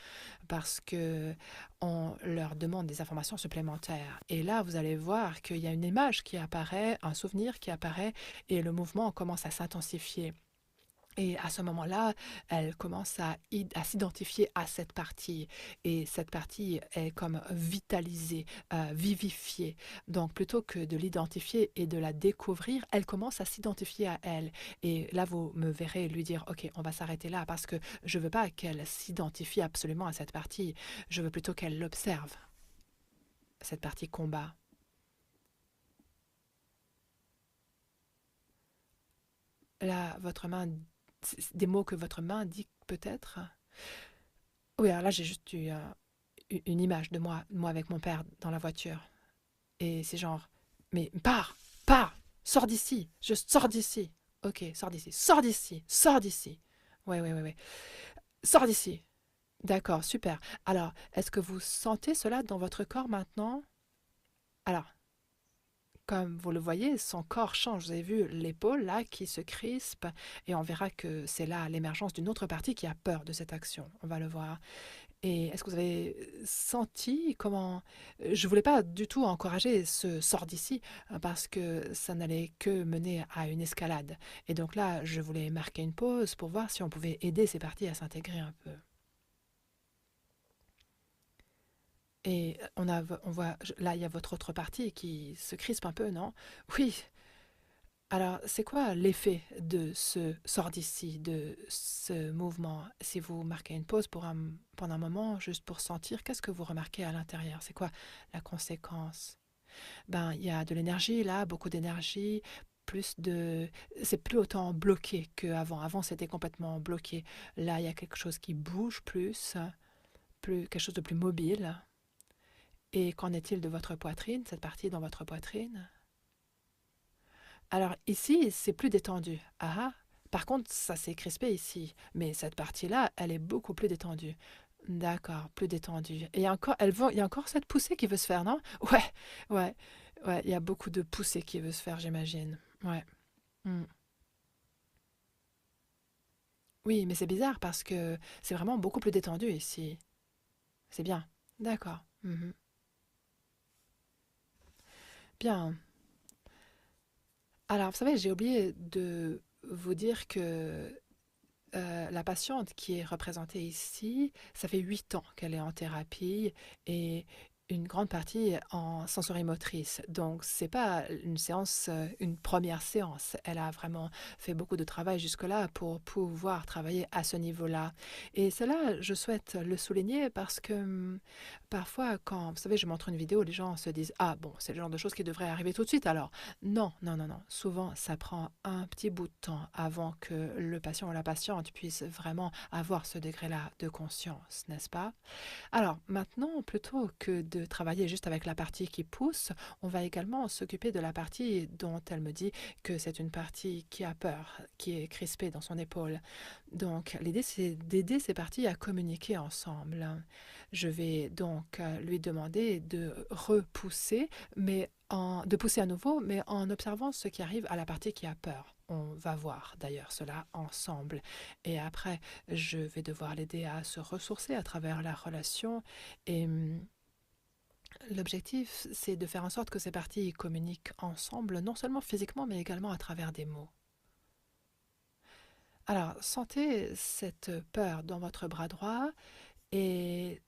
Speaker 1: parce que on leur demande des informations supplémentaires. Et là, vous allez voir qu'il y a une image qui apparaît, un souvenir qui apparaît et le mouvement commence à s'intensifier. Et à ce moment-là, elle commence à s'identifier à cette partie. Et cette partie est comme vitalisée, vivifiée. Donc, plutôt que de l'identifier et de la découvrir, elle commence à s'identifier à elle. Et là, vous me verrez lui dire, OK, on va s'arrêter là parce que je ne veux pas qu'elle s'identifie absolument à cette partie. Je veux plutôt qu'elle l'observe, cette partie combat. Là, votre main, des mots que votre main dit peut-être. Oui, alors là, j'ai juste eu une image de moi avec mon père dans la voiture. Et c'est genre, mais pars, sors d'ici, je sors d'ici. Ok, sors d'ici, sors d'ici, sors d'ici. Ouais. Sors d'ici. D'accord, super. Alors, est-ce que vous sentez cela dans votre corps maintenant? Alors, comme vous le voyez, son corps change. Vous avez vu l'épaule là qui se crispe et on verra que c'est là l'émergence d'une autre partie qui a peur de cette action. On va le voir. Et est-ce que vous avez senti comment... Je ne voulais pas du tout encourager ce sort d'ici parce que ça n'allait que mener à une escalade. Et donc là, je voulais marquer une pause pour voir si on pouvait aider ces parties à s'intégrer un peu. Et on voit, là, il y a votre autre partie qui se crispe un peu, non? Oui. Alors, c'est quoi l'effet de ce sort d'ici, de ce mouvement? Si vous marquez une pause pendant un moment, juste pour sentir, qu'est-ce que vous remarquez à l'intérieur? C'est quoi la conséquence? Ben, il y a de l'énergie là, beaucoup d'énergie, plus de... C'est plus autant bloqué qu'avant. Avant, c'était complètement bloqué. Là, il y a quelque chose qui bouge plus quelque chose de plus mobile. Et qu'en est-il de votre poitrine, cette partie dans votre poitrine? Alors ici, c'est plus détendu. Ah ah. Par contre, ça s'est crispé ici. Mais cette partie-là, elle est beaucoup plus détendue. D'accord, plus détendue. Et encore, il y a encore cette poussée qui veut se faire, non? Ouais, ouais. Il y a beaucoup de poussée qui veut se faire, j'imagine. Ouais. Hmm. Oui, mais c'est bizarre parce que c'est vraiment beaucoup plus détendu ici. C'est bien. D'accord. Mhm. Bien. Alors, vous savez, j'ai oublié de vous dire que la patiente qui est représentée ici, ça fait 8 ans qu'elle est en thérapie et une grande partie en sensorimotrice. Donc, c'est pas une séance, une première séance. Elle a vraiment fait beaucoup de travail jusque-là pour pouvoir travailler à ce niveau-là. Et cela, je souhaite le souligner parce que parfois, quand, vous savez, je montre une vidéo, les gens se disent, ah bon, c'est le genre de choses qui devrait arriver tout de suite. Alors, non. Souvent, ça prend un petit bout de temps avant que le patient ou la patiente puisse vraiment avoir ce degré-là de conscience, n'est-ce pas? Alors, maintenant, plutôt que de travailler juste avec la partie qui pousse, on va également s'occuper de la partie dont elle me dit que c'est une partie qui a peur, qui est crispée dans son épaule. Donc, l'idée, c'est d'aider ces parties à communiquer ensemble. Je vais donc lui demander de repousser, de pousser à nouveau, mais en observant ce qui arrive à la partie qui a peur. On va voir d'ailleurs cela ensemble. Et après, je vais devoir l'aider à se ressourcer à travers la relation. Et l'objectif, c'est de faire en sorte que ces parties communiquent ensemble, non seulement physiquement, mais également à travers des mots. Alors, sentez cette peur dans votre bras droit et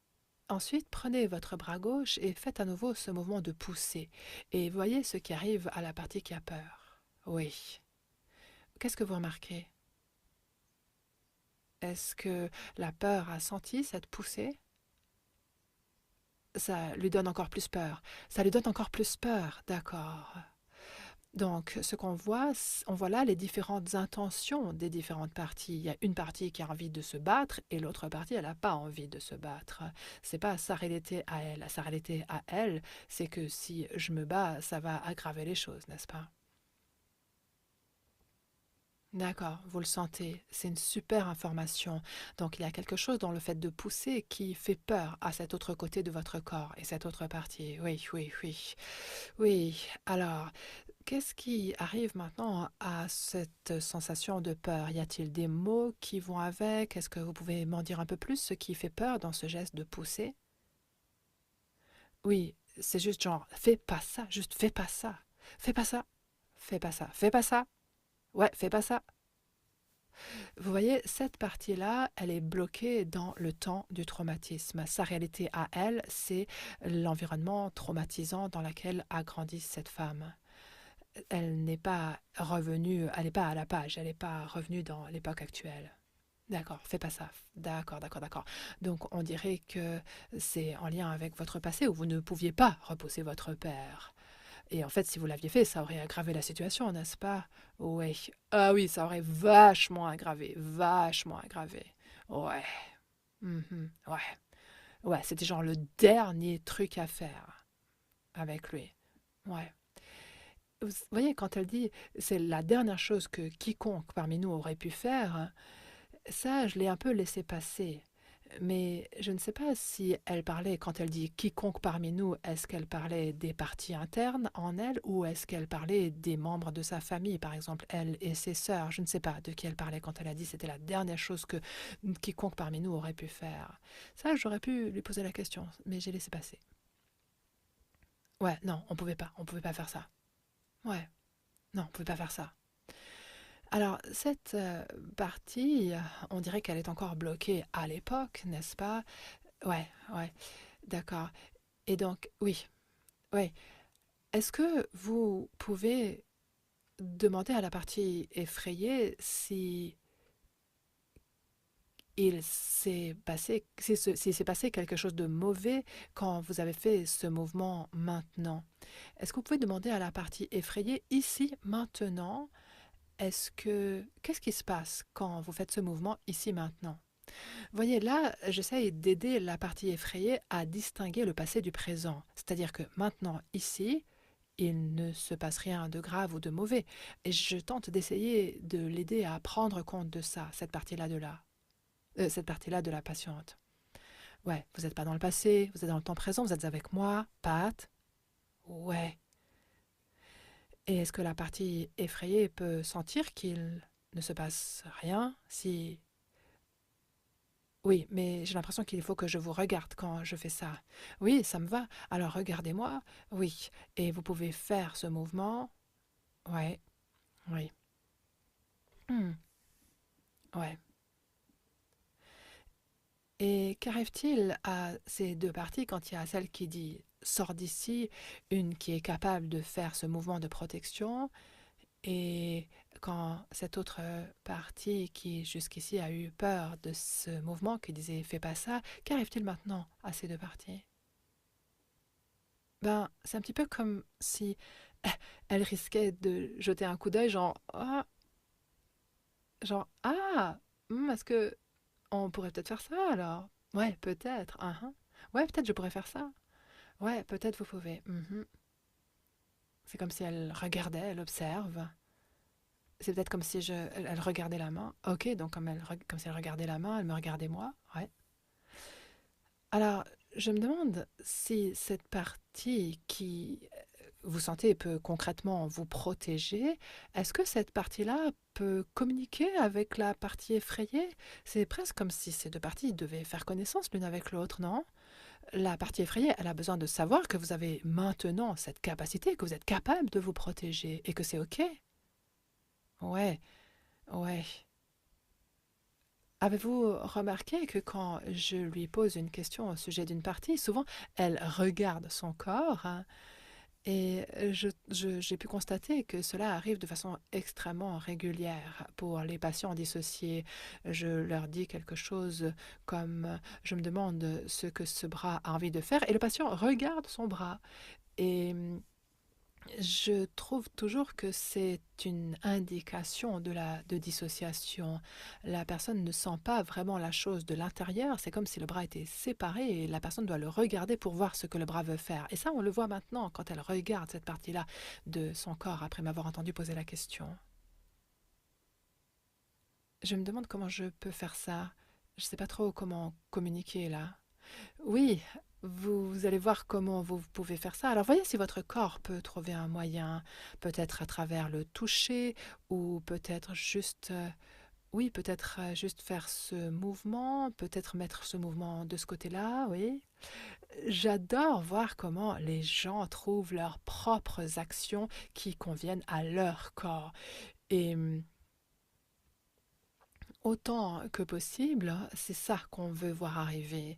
Speaker 1: ensuite prenez votre bras gauche et faites à nouveau ce mouvement de poussée. Et voyez ce qui arrive à la partie qui a peur. Oui. Qu'est-ce que vous remarquez? Est-ce que la peur a senti cette poussée? Ça lui donne encore plus peur. Ça lui donne encore plus peur, d'accord. Donc, ce qu'on voit, on voit là les différentes intentions des différentes parties. Il y a une partie qui a envie de se battre et l'autre partie, elle n'a pas envie de se battre. C'est pas sa réalité à elle. Sa réalité à elle, c'est que si je me bats, ça va aggraver les choses, n'est-ce pas? D'accord, vous le sentez, c'est une super information. Donc il y a quelque chose dans le fait de pousser qui fait peur à cet autre côté de votre corps et cette autre partie. Oui, oui, oui. Oui, alors, qu'est-ce qui arrive maintenant à cette sensation de peur? Y a-t-il des mots qui vont avec? Est-ce que vous pouvez m'en dire un peu plus ce qui fait peur dans ce geste de pousser? Oui, c'est juste genre, fais pas ça, juste fais pas ça. Fais pas ça, fais pas ça, fais pas ça. Ouais, fais pas ça. Vous voyez, cette partie-là, elle est bloquée dans le temps du traumatisme. Sa réalité à elle, c'est l'environnement traumatisant dans lequel a grandi cette femme. Elle n'est pas revenue, elle n'est pas à la page, elle n'est pas revenue dans l'époque actuelle. D'accord, fais pas ça. D'accord, d'accord, d'accord. Donc on dirait que c'est en lien avec votre passé où vous ne pouviez pas repousser votre père. Et en fait, si vous l'aviez fait, ça aurait aggravé la situation, n'est-ce pas? Oui. Ah oui, ça aurait vachement aggravé, vachement aggravé. Ouais. Mhm, ouais. Ouais, c'était genre le dernier truc à faire avec lui. Ouais. Vous voyez, quand elle dit c'est la dernière chose que quiconque parmi nous aurait pu faire, ça, je l'ai un peu laissé passer. Mais je ne sais pas si elle parlait, quand elle dit quiconque parmi nous, est-ce qu'elle parlait des parties internes en elle ou est-ce qu'elle parlait des membres de sa famille, par exemple, elle et ses sœurs. Je ne sais pas de qui elle parlait quand elle a dit c'était la dernière chose que quiconque parmi nous aurait pu faire. Ça, j'aurais pu lui poser la question, mais j'ai laissé passer. Ouais, non, on pouvait pas faire ça. Ouais, non, on pouvait pas faire ça. Alors, cette partie, on dirait qu'elle est encore bloquée à l'époque, n'est-ce pas? Ouais, ouais, d'accord. Et donc, oui, oui. Est-ce que vous pouvez demander à la partie effrayée si il s'est passé, s'il s'est passé quelque chose de mauvais quand vous avez fait ce mouvement maintenant? Est-ce que vous pouvez demander à la partie effrayée ici, maintenant, qu'est-ce qui se passe quand vous faites ce mouvement ici, maintenant? Voyez, là, j'essaye d'aider la partie effrayée à distinguer le passé du présent. C'est-à-dire que maintenant, ici, il ne se passe rien de grave ou de mauvais. Et je tente d'essayer de l'aider à prendre compte de ça, cette partie-là de la patiente. Ouais, vous n'êtes pas dans le passé, vous êtes dans le temps présent, vous êtes avec moi, Pat. Ouais. Et est-ce que la partie effrayée peut sentir qu'il ne se passe rien si... Oui, mais j'ai l'impression qu'il faut que je vous regarde quand je fais ça. Oui, ça me va. Alors regardez-moi. Oui. Et vous pouvez faire ce mouvement. Ouais, oui. Hmm, ouais. Et qu'arrive-t-il à ces deux parties quand il y a celle qui dit sors d'ici, une qui est capable de faire ce mouvement de protection, et quand cette autre partie qui jusqu'ici a eu peur de ce mouvement, qui disait fais pas ça, qu'arrive-t-il maintenant à ces deux parties? Ben, c'est un petit peu comme si elle risquait de jeter un coup d'œil, est-ce que on pourrait peut-être faire ça alors? Ouais, peut-être. Ouais, peut-être je pourrais faire ça. Ouais, peut-être vous pouvez. Mhm. C'est comme si elle regardait, elle observe. C'est peut-être comme si elle regardait la main. Ok, donc comme si elle regardait la main, elle me regardait moi. Ouais. Alors, je me demande si cette partie qui vous sentez peut concrètement vous protéger, est-ce que cette partie-là peut communiquer avec la partie effrayée? C'est presque comme si ces deux parties devaient faire connaissance l'une avec l'autre, non? La partie effrayée, elle a besoin de savoir que vous avez maintenant cette capacité, que vous êtes capable de vous protéger et que c'est OK. Ouais, ouais. Avez-vous remarqué que quand je lui pose une question au sujet d'une partie, souvent elle regarde son corps, hein, et j'ai pu constater que cela arrive de façon extrêmement régulière pour les patients dissociés. Je leur dis quelque chose comme je me demande ce que ce bras a envie de faire et le patient regarde son bras. Et je trouve toujours que c'est une indication de dissociation. La personne ne sent pas vraiment la chose de l'intérieur. C'est comme si le bras était séparé et la personne doit le regarder pour voir ce que le bras veut faire. Et ça, on le voit maintenant quand elle regarde cette partie-là de son corps après m'avoir entendu poser la question. Je me demande comment je peux faire ça. Je ne sais pas trop comment communiquer là. Oui, vous allez voir comment vous pouvez faire ça. Alors voyez si votre corps peut trouver un moyen, peut-être à travers le toucher ou peut-être juste, oui, peut-être juste faire ce mouvement, peut-être mettre ce mouvement de ce côté-là, oui. J'adore voir comment les gens trouvent leurs propres actions qui conviennent à leur corps. Et autant que possible, c'est ça qu'on veut voir arriver.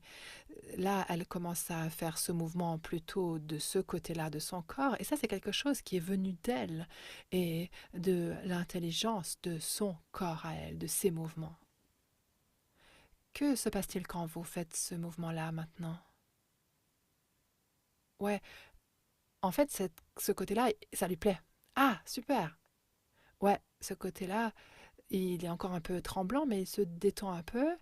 Speaker 1: Là, elle commence à faire ce mouvement plutôt de ce côté-là de son corps. Et ça, c'est quelque chose qui est venu d'elle et de l'intelligence de son corps à elle, de ses mouvements. Que se passe-t-il quand vous faites ce mouvement-là maintenant? Ouais, en fait, ce côté-là, ça lui plaît. Ah, super. Ouais, ce côté-là, il est encore un peu tremblant, mais il se détend un peu.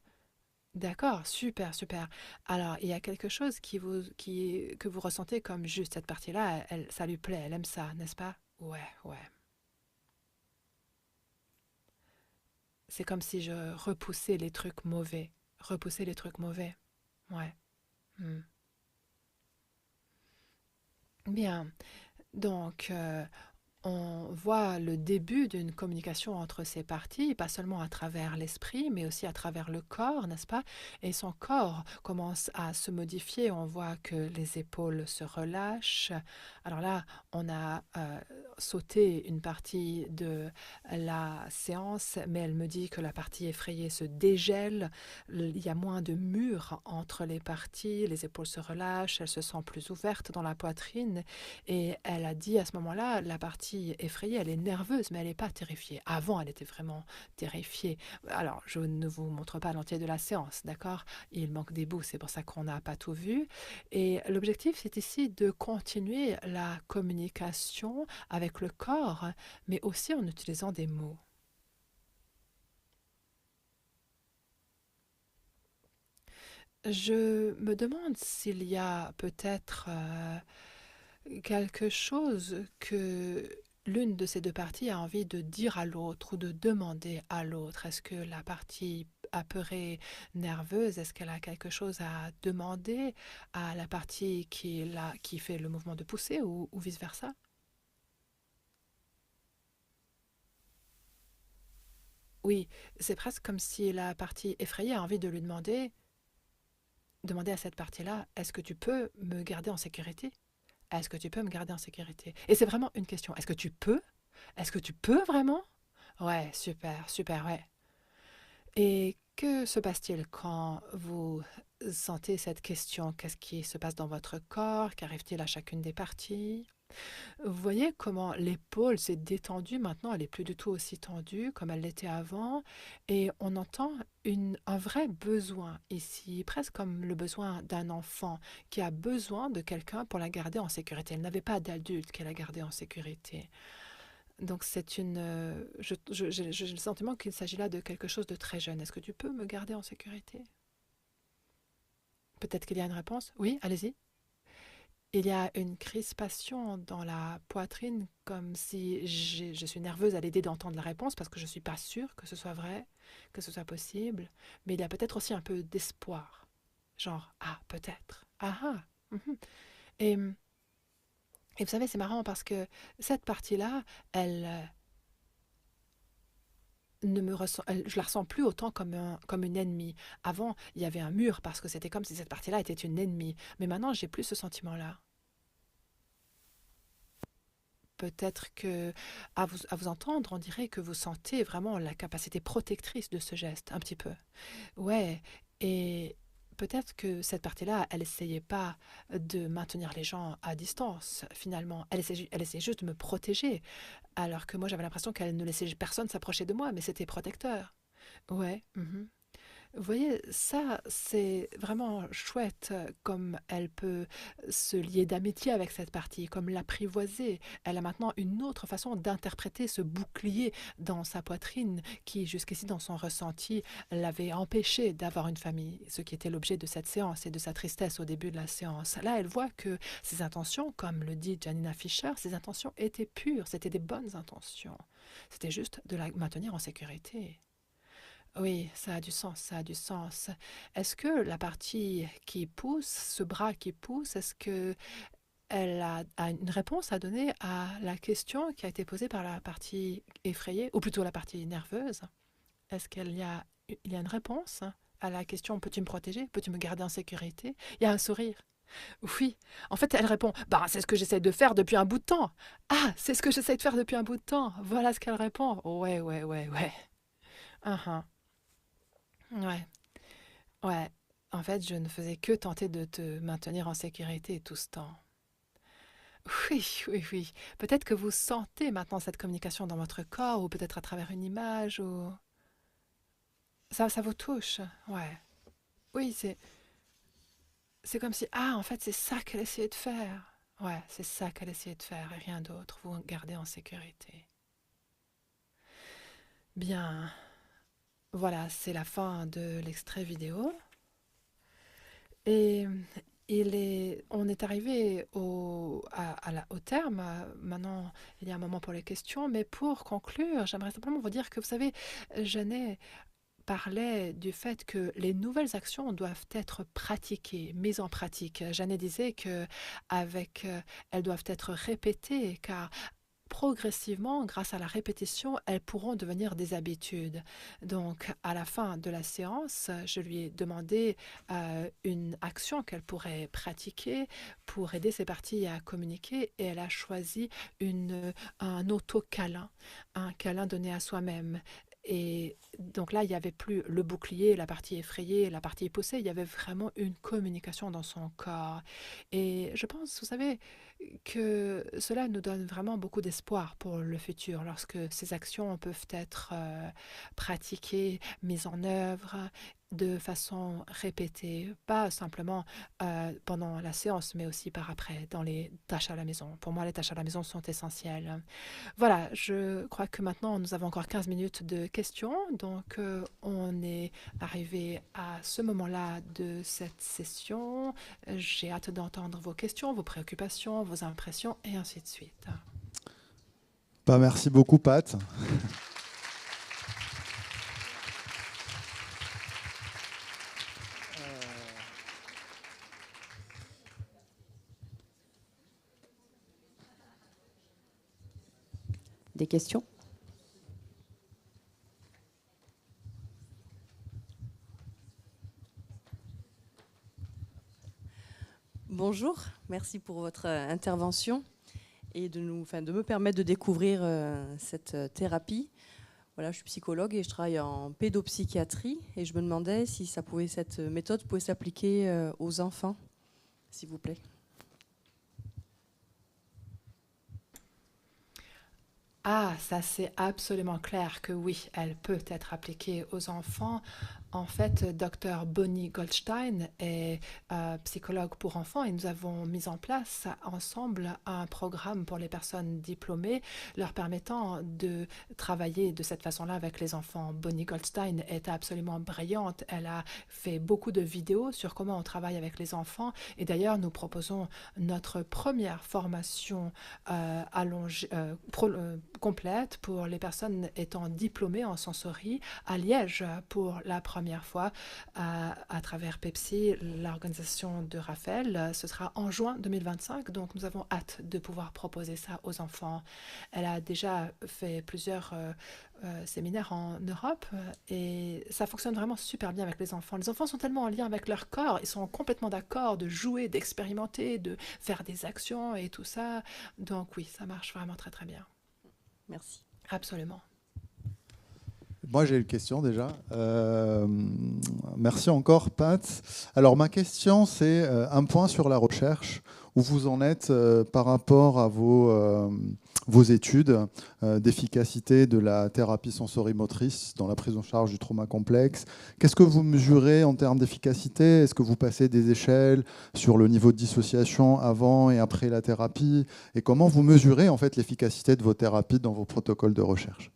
Speaker 1: D'accord, super, super. Alors, il y a quelque chose que vous ressentez comme juste cette partie-là, ça lui plaît, elle aime ça, n'est-ce pas? Ouais, ouais. C'est comme si je repoussais les trucs mauvais. Repousser les trucs mauvais. Ouais. Hmm. Bien. Donc, on voit le début d'une communication entre ces parties, pas seulement à travers l'esprit, mais aussi à travers le corps, n'est-ce pas? Et son corps commence à se modifier. On voit que les épaules se relâchent. Alors là, on a sauté une partie de la séance, mais elle me dit que la partie effrayée se dégèle. Il y a moins de murs entre les parties. Les épaules se relâchent. Elle se sent plus ouverte dans la poitrine. Et elle a dit à ce moment-là, la partie effrayée, elle est nerveuse, mais elle n'est pas terrifiée. Avant, elle était vraiment terrifiée. Alors, je ne vous montre pas l'entier de la séance, d'accord? Il manque des bouts, c'est pour ça qu'on n'a pas tout vu. Et l'objectif, c'est ici de continuer la communication avec le corps, mais aussi en utilisant des mots. Je me demande s'il y a peut-être quelque chose que l'une de ces deux parties a envie de dire à l'autre ou de demander à l'autre. Est-ce que la partie apeurée, nerveuse, est-ce qu'elle a quelque chose à demander à la partie qui fait le mouvement de pousser ou vice-versa? Oui, c'est presque comme si la partie effrayée a envie de lui demander à cette partie-là, est-ce que tu peux me garder en sécurité? Est-ce que tu peux me garder en sécurité? Et c'est vraiment une question. Est-ce que tu peux? Est-ce que tu peux vraiment? Ouais, super, super, ouais. Et que se passe-t-il quand vous sentez cette question? Qu'est-ce qui se passe dans votre corps? Qu'arrive-t-il à chacune des parties? Vous voyez comment l'épaule s'est détendue maintenant, elle n'est plus du tout aussi tendue comme elle l'était avant, et on entend un vrai besoin ici, presque comme le besoin d'un enfant qui a besoin de quelqu'un pour la garder en sécurité. Elle n'avait pas d'adulte qu'elle a gardé en sécurité. Donc c'est une... j'ai le sentiment qu'il s'agit là de quelque chose de très jeune. Est-ce que tu peux me garder en sécurité? Peut-être qu'il y a une réponse? Oui, allez-y. Il y a une crispation dans la poitrine, comme si je suis nerveuse à l'idée d'entendre la réponse parce que je ne suis pas sûre que ce soit vrai, que ce soit possible. Mais il y a peut-être aussi un peu d'espoir. Genre, ah, peut-être. Ah ah. Mhm. Et, et vous savez, c'est marrant parce que cette partie-là, elle ne me ressent, je la ressens plus autant comme une ennemie. Avant, il y avait un mur parce que c'était comme si cette partie-là était une ennemie. Mais maintenant, j'ai plus ce sentiment-là. peut-être que, à vous entendre, on dirait que vous sentez vraiment la capacité protectrice de ce geste, un petit peu. Ouais, et peut-être que cette partie-là, elle essayait pas de maintenir les gens à distance, finalement. Elle essayait juste de me protéger, alors que moi, j'avais l'impression qu'elle ne laissait personne s'approcher de moi, mais c'était protecteur. Ouais. Mhm. Vous voyez, ça, c'est vraiment chouette, comme elle peut se lier d'amitié avec cette partie, comme l'apprivoiser. Elle a maintenant une autre façon d'interpréter ce bouclier dans sa poitrine qui, jusqu'ici, dans son ressenti, l'avait empêché d'avoir une famille, ce qui était l'objet de cette séance et de sa tristesse au début de la séance. Là, elle voit que ses intentions, comme le dit Janina Fischer, ses intentions étaient pures, c'était des bonnes intentions. C'était juste de la maintenir en sécurité. Oui, ça a du sens, ça a du sens. Est-ce que la partie qui pousse, ce bras qui pousse, est-ce que elle a une réponse à donner à la question qui a été posée par la partie effrayée, ou plutôt la partie nerveuse? Est-ce il y a une réponse à la question peux-tu me protéger? Peux-tu me garder en sécurité? Il y a un sourire. Oui. En fait, elle répond bah, c'est ce que j'essaie de faire depuis un bout de temps. Ah, c'est ce que j'essaie de faire depuis un bout de temps. Voilà ce qu'elle répond. Ouais, ouais, ouais, ouais. Uhum. Ouais. Ouais, en fait, je ne faisais que tenter de te maintenir en sécurité tout ce temps. Oui, oui, oui. Peut-être que vous sentez maintenant cette communication dans votre corps, ou peut-être à travers une image, ou... Ça vous touche. Ouais. Oui, c'est comme si, ah, en fait, c'est ça qu'elle essayait de faire. Ouais, c'est ça qu'elle essayait de faire, et rien d'autre. Vous gardez en sécurité. Bien, voilà, c'est la fin de l'extrait vidéo. Et on est arrivé au terme. Maintenant, il y a un moment pour les questions. Mais pour conclure, j'aimerais simplement vous dire que, vous savez, Jeannet parlait du fait que les nouvelles actions doivent être pratiquées, mises en pratique. Jeannet disait que elles doivent être répétées, car progressivement, grâce à la répétition, elles pourront devenir des habitudes. Donc, à la fin de la séance, je lui ai demandé une action qu'elle pourrait pratiquer pour aider ses parties à communiquer, et elle a choisi un auto-câlin, un câlin donné à soi-même. Et donc là, il n'y avait plus le bouclier, la partie effrayée, la partie poussée, il y avait vraiment une communication dans son corps. Et je pense, vous savez, que cela nous donne vraiment beaucoup d'espoir pour le futur lorsque ces actions peuvent être pratiquées, mises en œuvre de façon répétée, pas simplement pendant la séance, mais aussi par après, dans les tâches à la maison. Pour moi, les tâches à la maison sont essentielles. Voilà, je crois que maintenant, nous avons encore 15 minutes de questions, donc on est arrivé à ce moment-là de cette session. J'ai hâte d'entendre vos questions, vos préoccupations, vos impressions, et ainsi de suite.
Speaker 2: Bah, merci beaucoup, Pat.
Speaker 4: Des questions? Bonjour, merci pour votre intervention et de me permettre de découvrir cette thérapie. Voilà, je suis psychologue et je travaille en pédopsychiatrie et je me demandais si cette méthode pouvait s'appliquer aux enfants, s'il vous plaît.
Speaker 1: Ah, ça c'est absolument clair que oui, elle peut être appliquée aux enfants. En fait, Dr. Bonnie Goldstein est psychologue pour enfants, et nous avons mis en place ensemble un programme pour les personnes diplômées leur permettant de travailler de cette façon-là avec les enfants. Bonnie Goldstein est absolument brillante. Elle a fait beaucoup de vidéos sur comment on travaille avec les enfants, et d'ailleurs nous proposons notre première formation complète pour les personnes étant diplômées en sensorie à Liège pour la première première fois à travers Pepsi, l'organisation de Raphaël. Ce sera en juin 2025, donc nous avons hâte de pouvoir proposer ça aux enfants. Elle a déjà fait plusieurs séminaires en Europe et ça fonctionne vraiment super bien avec les enfants. Les enfants sont tellement en lien avec leur corps, ils sont complètement d'accord de jouer, d'expérimenter, de faire des actions et tout ça. Donc oui, ça marche vraiment très très bien.
Speaker 4: Merci.
Speaker 1: Absolument.
Speaker 2: Moi, j'ai une question déjà. Merci encore, Pat. Alors, ma question, c'est un point sur la recherche, où vous en êtes par rapport à vos études d'efficacité de la thérapie sensorimotrice dans la prise en charge du trauma complexe. Qu'est-ce que vous mesurez en termes d'efficacité? Est-ce que vous passez des échelles sur le niveau de dissociation avant et après la thérapie? Et comment vous mesurez en fait l'efficacité de vos thérapies dans vos protocoles de recherche?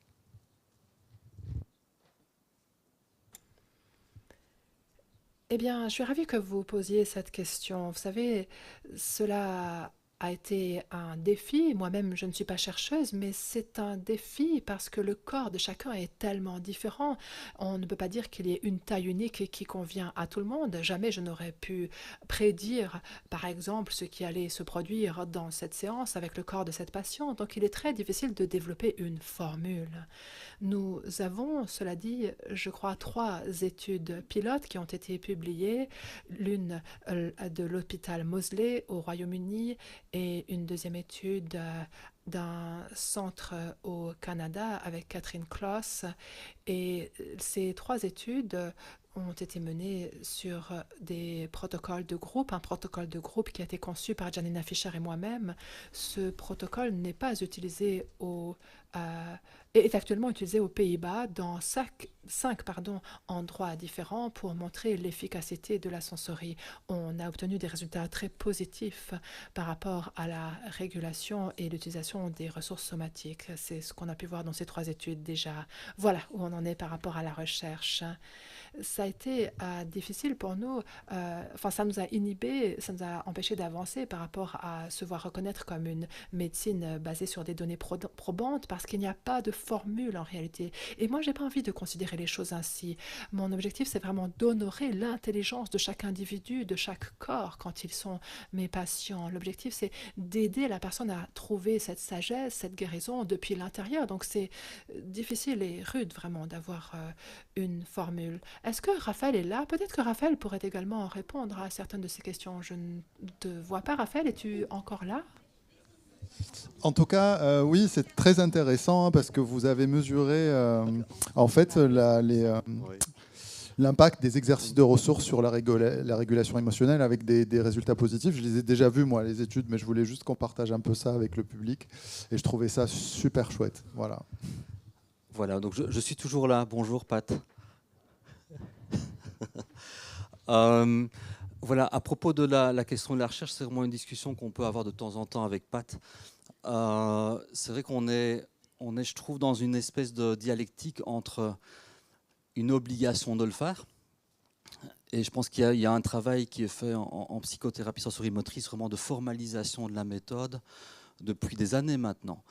Speaker 1: Eh bien, je suis ravie que vous posiez cette question. Vous savez, cela a été un défi. Moi-même, je ne suis pas chercheuse, mais c'est un défi parce que le corps de chacun est tellement différent. On ne peut pas dire qu'il y ait une taille unique qui convient à tout le monde. Jamais je n'aurais pu prédire, par exemple, ce qui allait se produire dans cette séance avec le corps de cette patiente. Donc, il est très difficile de développer une formule. Nous avons, cela dit, je crois, 3 études pilotes qui ont été publiées, l'une de l'hôpital Moseley au Royaume-Uni et une deuxième étude d'un centre au Canada avec Catherine Kloss. Et ces 3 études ont été menées sur des protocoles de groupe, un protocole de groupe qui a été conçu par Janina Fischer et moi-même. Ce protocole n'est pas utilisé est actuellement utilisé aux Pays-Bas dans 5 endroits différents pour montrer l'efficacité de la sensorie. On a obtenu des résultats très positifs par rapport à la régulation et l'utilisation des ressources somatiques. C'est ce qu'on a pu voir dans ces 3 études déjà. Voilà où on en est par rapport à la recherche. Ça a été difficile pour nous, ça nous a inhibés, ça nous a empêchés d'avancer par rapport à se voir reconnaître comme une médecine basée sur des données probantes parce qu'il n'y a pas de formule en réalité. Et moi, j'ai pas envie de considérer les choses ainsi. Mon objectif, c'est vraiment d'honorer l'intelligence de chaque individu, de chaque corps quand ils sont mes patients. L'objectif, c'est d'aider la personne à trouver cette sagesse, cette guérison depuis l'intérieur. Donc, c'est difficile et rude vraiment d'avoir une formule. Est-ce que Raphaël est là? Peut-être que Raphaël pourrait également répondre à certaines de ces questions. Je ne te vois pas, Raphaël. Es-tu encore là?
Speaker 2: En tout cas, oui, c'est très intéressant parce que vous avez mesuré en fait l'impact des exercices de ressources sur la régulation émotionnelle avec des résultats positifs. Je les ai déjà vus, moi, les études, mais je voulais juste qu'on partage un peu ça avec le public. Et je trouvais ça super chouette. Voilà.
Speaker 5: Voilà, donc je suis toujours là. Bonjour, Pat. Voilà, à propos de la question de la recherche, c'est vraiment une discussion qu'on peut avoir de temps en temps avec Pat. C'est vrai qu'on est, je trouve, dans une espèce de dialectique entre une obligation de le faire, et je pense qu'il y a un travail qui est fait en psychothérapie sensorimotrice, vraiment de formalisation de la méthode depuis des années maintenant.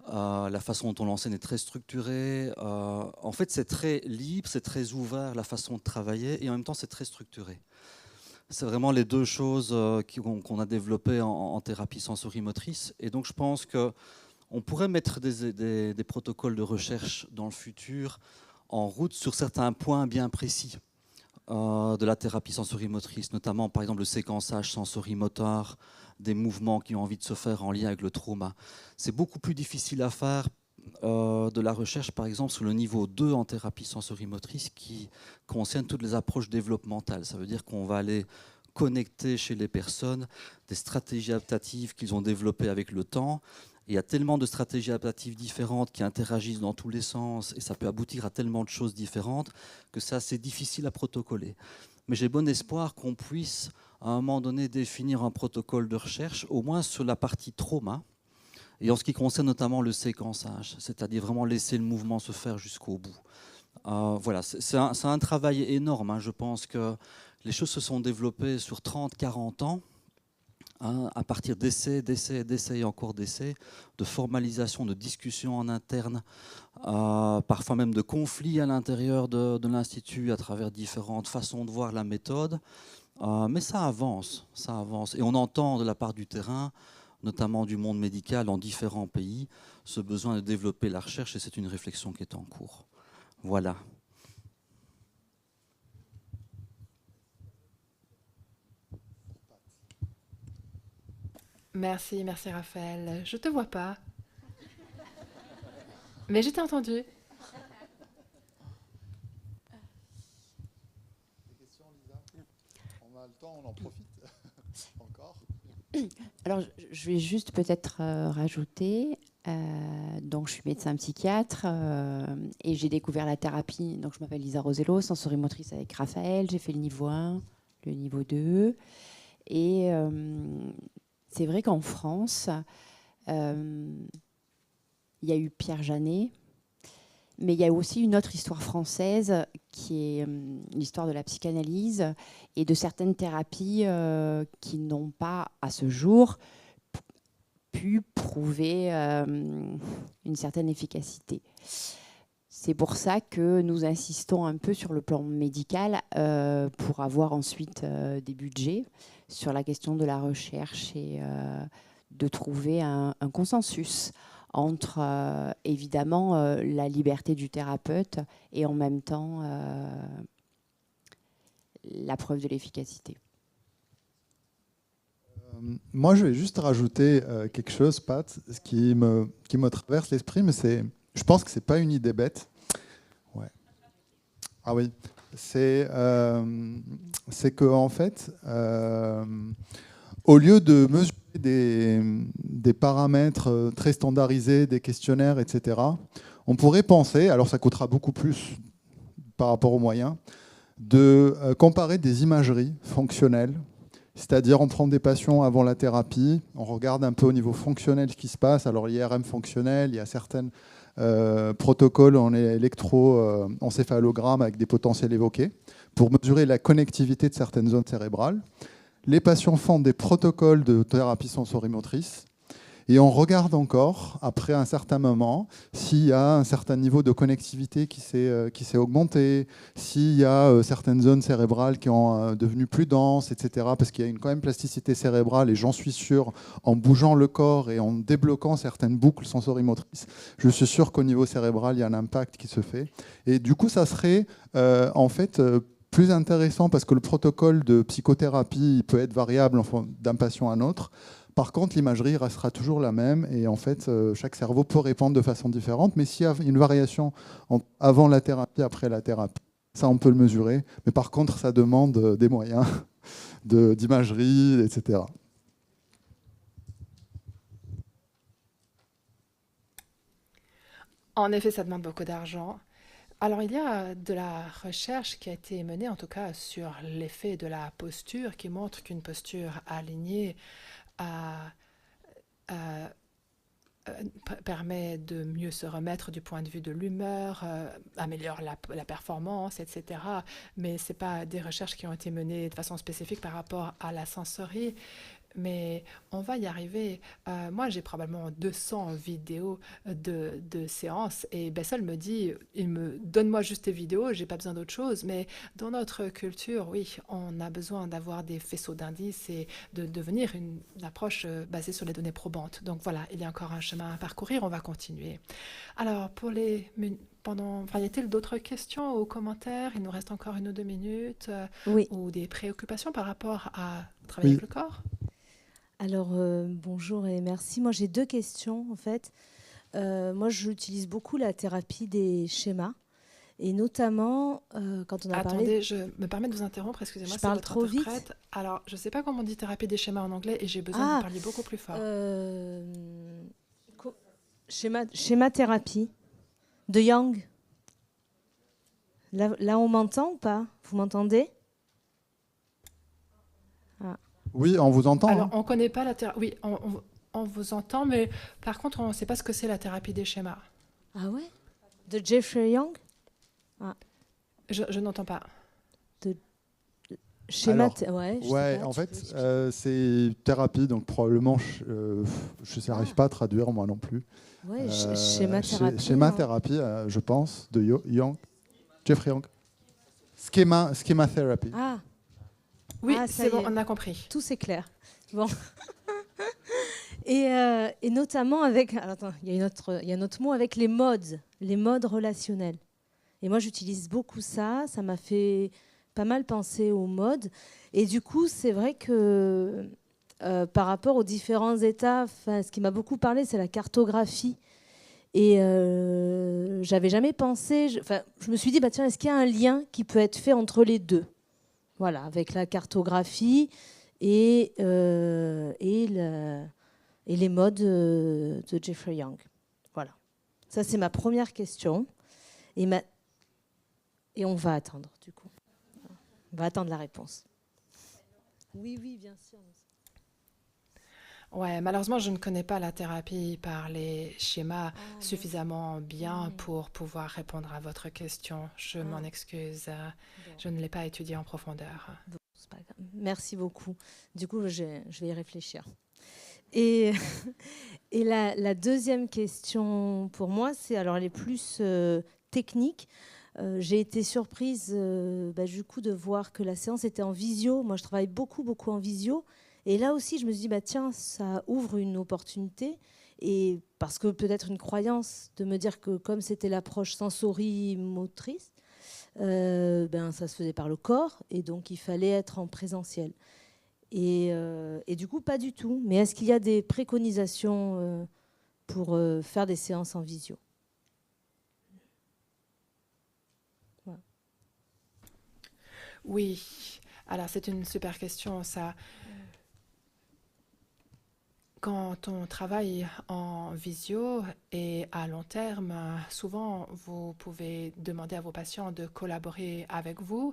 Speaker 5: La façon dont on l'enseigne est très structurée. En fait, c'est très libre, c'est très ouvert la façon de travailler, et en même temps, c'est très structuré. C'est vraiment les deux choses qu'on a développées en thérapie sensorimotrice. Et donc, je pense qu'on pourrait mettre des protocoles de recherche dans le futur en route sur certains points bien précis de la thérapie sensorimotrice, notamment, par exemple, le séquençage sensorimoteur, des mouvements qui ont envie de se faire en lien avec le trauma. C'est beaucoup plus difficile à faire de la recherche, par exemple, sur le niveau 2 en thérapie sensorimotrice qui concerne toutes les approches développementales. Ça veut dire qu'on va aller connecter chez les personnes des stratégies adaptatives qu'ils ont développées avec le temps. Et il y a tellement de stratégies adaptatives différentes qui interagissent dans tous les sens et ça peut aboutir à tellement de choses différentes que c'est assez difficile à protocoler. Mais j'ai bon espoir qu'on puisse, à un moment donné, définir un protocole de recherche, au moins sur la partie trauma, et en ce qui concerne notamment le séquençage, c'est-à-dire vraiment laisser le mouvement se faire jusqu'au bout. Voilà, c'est un travail énorme. Je pense que les choses se sont développées sur 30-40 ans. hein, à partir d'essais et encore d'essais, de formalisation, de discussions en interne, parfois même de conflits à l'intérieur de l'Institut à travers différentes façons de voir la méthode. Mais ça avance. Et on entend de la part du terrain, notamment du monde médical dans différents pays, ce besoin de développer la recherche, et c'est une réflexion qui est en cours. Voilà.
Speaker 1: Merci, merci Raphaël. Je te vois pas, mais je t'ai entendu.
Speaker 2: On a le temps, on en profite encore.
Speaker 6: Alors, je vais juste peut-être rajouter, donc je suis médecin psychiatre et j'ai découvert la thérapie, donc je m'appelle Lisa Rosello, sensorimotrice avec Raphaël, j'ai fait le niveau 1, le niveau 2, et c'est vrai qu'en France, il y a eu Pierre Janet, mais il y a aussi une autre histoire française qui est l'histoire de la psychanalyse et de certaines thérapies qui n'ont pas, à ce jour, pu prouver une certaine efficacité. C'est pour ça que nous insistons un peu sur le plan médical pour avoir ensuite des budgets sur la question de la recherche et de trouver un consensus entre évidemment la liberté du thérapeute et en même temps la preuve de l'efficacité.
Speaker 2: Moi, je vais juste rajouter quelque chose, Pat, ce qui me traverse l'esprit, mais je pense que c'est pas une idée bête. Ouais. Ah oui, c'est que en fait, au lieu de mesurer des paramètres très standardisés, des questionnaires, etc., on pourrait penser, alors ça coûtera beaucoup plus par rapport aux moyens, de comparer des imageries fonctionnelles. C'est-à-dire, on prend des patients avant la thérapie, on regarde un peu au niveau fonctionnel ce qui se passe. Alors, l'IRM fonctionnel, il y a certains protocoles en électroencéphalogramme avec des potentiels évoqués pour mesurer la connectivité de certaines zones cérébrales. Les patients font des protocoles de thérapie sensorimotrice et on regarde encore, après un certain moment, s'il y a un certain niveau de connectivité qui s'est augmenté, s'il y a certaines zones cérébrales qui ont devenu plus denses, etc. Parce qu'il y a quand même plasticité cérébrale et j'en suis sûr, en bougeant le corps et en débloquant certaines boucles sensorimotrices, je suis sûr qu'au niveau cérébral, il y a un impact qui se fait. Et du coup, ça serait en fait plus intéressant parce que le protocole de psychothérapie il peut être variable d'un patient à un autre. Par contre, l'imagerie restera toujours la même et en fait, chaque cerveau peut répondre de façon différente. Mais s'il y a une variation avant la thérapie, après la thérapie, ça, on peut le mesurer. Mais par contre, ça demande des moyens d'imagerie, etc.
Speaker 1: En effet, ça demande beaucoup d'argent. Alors, il y a de la recherche qui a été menée, en tout cas, sur l'effet de la posture, qui montre qu'une posture alignée permet de mieux se remettre du point de vue de l'humeur, améliore la performance, etc. Mais ce n'est pas des recherches qui ont été menées de façon spécifique par rapport à la sensorie. Mais on va y arriver. Moi, j'ai probablement 200 vidéos de séances et Bessel me dit, donne-moi juste tes vidéos, j'ai pas besoin d'autre chose. Mais dans notre culture, oui, on a besoin d'avoir des faisceaux d'indices et de devenir une approche basée sur les données probantes. Donc voilà, il y a encore un chemin à parcourir, on va continuer. Alors, y a-t-il d'autres questions ou commentaires? Il nous reste encore 1 ou 2 minutes.
Speaker 7: Oui.
Speaker 1: Ou des préoccupations par rapport à travailler avec le corps?
Speaker 7: Alors, bonjour et merci. Moi, j'ai 2 questions, en fait. Moi, j'utilise beaucoup la thérapie des schémas. Et notamment, quand on a parlé...
Speaker 1: Attendez, je me permets de vous interrompre, excusez-moi,
Speaker 7: Je parle
Speaker 1: votre
Speaker 7: trop vite.
Speaker 1: interprète. Alors, je ne sais pas comment on dit thérapie des schémas en anglais et j'ai besoin que vous parliez beaucoup plus fort.
Speaker 7: Schéma-thérapie de Young. Là, on m'entend ou pas? Vous m'entendez?
Speaker 2: Oui, on vous entend.
Speaker 1: Alors, on ne connaît pas la thérapie. Oui, on vous entend, mais par contre, on ne sait pas ce que c'est la thérapie des schémas.
Speaker 7: Ah ouais? De Jeffrey Young?
Speaker 1: Je n'entends pas.
Speaker 7: Schéma,
Speaker 2: Alors,
Speaker 7: ouais. Je sais
Speaker 2: Ouais,
Speaker 7: pas,
Speaker 2: en
Speaker 7: tu peux
Speaker 2: fait,
Speaker 7: expliquer.
Speaker 2: c'est thérapie, donc probablement, je n'arrive pas à traduire moi non plus.
Speaker 7: Ouais, schéma thérapie.
Speaker 2: Schéma
Speaker 7: hein.
Speaker 2: thérapie, je pense, de Jeffrey Young. Schema therapy.
Speaker 7: Ah,
Speaker 1: Oui,
Speaker 7: Ah, ça
Speaker 1: c'est
Speaker 7: y
Speaker 1: bon,
Speaker 7: est.
Speaker 1: on a compris.
Speaker 7: tout c'est clair. Bon. Et notamment avec. Alors, attends, il y a un autre mot avec les modes relationnels. Et moi, j'utilise beaucoup ça. Ça m'a fait pas mal penser aux modes. Et du coup, c'est vrai que par rapport aux différents états, ce qui m'a beaucoup parlé, c'est la cartographie. Et j'avais jamais pensé. Je me suis dit, bah, tiens, est-ce qu'il y a un lien qui peut être fait entre les deux? Voilà, avec la cartographie et les modes de Jeffrey Young. Voilà. Ça, c'est ma première question. Et on va attendre, du coup. On va attendre la réponse. Oui, oui, bien sûr.
Speaker 1: Ouais, malheureusement, je ne connais pas la thérapie par les schémas
Speaker 7: Ah,
Speaker 1: suffisamment bien
Speaker 7: Ouais.
Speaker 1: pour pouvoir répondre à votre question. Je m'en excuse. Je ne l'ai pas étudié en profondeur.
Speaker 7: Bon, c'est pas grave. Merci beaucoup. Du coup, je vais y réfléchir. Et, et la deuxième question pour moi, c'est alors les plus techniques. J'ai été surprise du coup de voir que la séance était en visio. Moi, je travaille beaucoup en visio. Et là aussi, je me suis dit, bah, tiens, ça ouvre une opportunité. Et parce que peut-être une croyance de me dire que comme c'était l'approche sensorimotrice, ça se faisait par le corps. Et donc, il fallait être en présentiel. Et du coup, pas du tout. Mais est-ce qu'il y a des préconisations pour faire des séances en visio? Voilà.
Speaker 1: Oui, alors c'est une super question, ça. Quand on travaille en visio et à long terme, souvent vous pouvez demander à vos patients de collaborer avec vous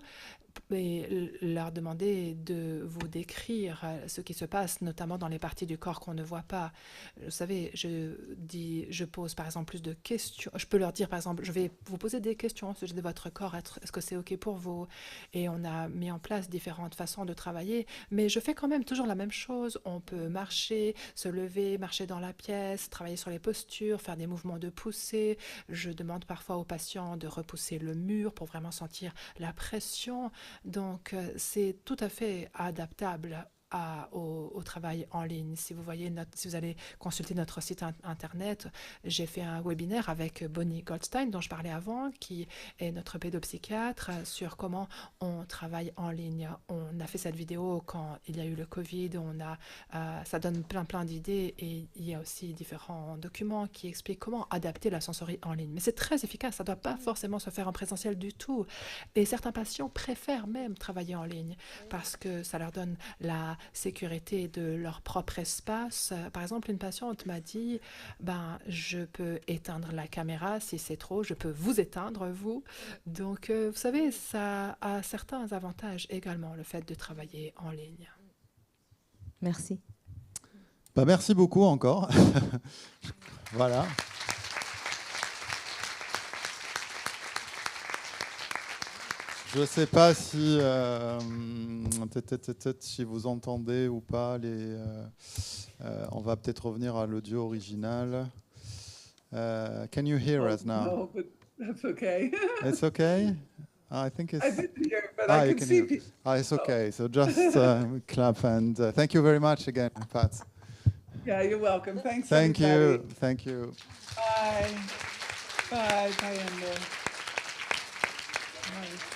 Speaker 1: et leur demander de vous décrire ce qui se passe, notamment dans les parties du corps qu'on ne voit pas. Vous savez, je pose par exemple plus de questions. Je peux leur dire par exemple, je vais vous poser des questions au sujet de votre corps. Est-ce que c'est OK pour vous? Et on a mis en place différentes façons de travailler, mais je fais quand même toujours la même chose. On peut marcher, se lever, marcher dans la pièce, travailler sur les postures, faire des mouvements de poussée. Je demande parfois aux patients de repousser le mur pour vraiment sentir la pression. Donc, c'est tout à fait adaptable au travail en ligne. Si vous allez consulter notre site internet, j'ai fait un webinaire avec Bonnie Goldstein, dont je parlais avant, qui est notre pédopsychiatre, sur comment on travaille en ligne. On a fait cette vidéo quand il y a eu le Covid. Ça donne plein d'idées et il y a aussi différents documents qui expliquent comment adapter la sensorie en ligne. Mais c'est très efficace. Ça ne doit pas forcément se faire en présentiel du tout. Et certains patients préfèrent même travailler en ligne parce que ça leur donne la sécurité de leur propre espace. Par exemple, une patiente m'a dit, je peux éteindre la caméra si c'est trop, je peux vous éteindre, vous. Donc, vous savez, ça a certains avantages également, le fait de travailler en ligne.
Speaker 7: Merci.
Speaker 2: Merci beaucoup encore. Voilà. Je ne sais pas si, si vous entendez ou pas. On va peut-être revenir à l'audio original. Can you hear us now?
Speaker 8: No, but that's okay.
Speaker 2: It's okay? I think it's...
Speaker 8: I didn't hear, but I
Speaker 2: you
Speaker 8: can
Speaker 2: can
Speaker 8: see
Speaker 2: hear.
Speaker 8: people.
Speaker 2: It's okay. So just clap and thank you very much again, Pat.
Speaker 8: Yeah, you're welcome. Thanks,
Speaker 2: Thank
Speaker 8: everybody.
Speaker 2: you. Thank you.
Speaker 8: Bye. Bye, Amber. Nice.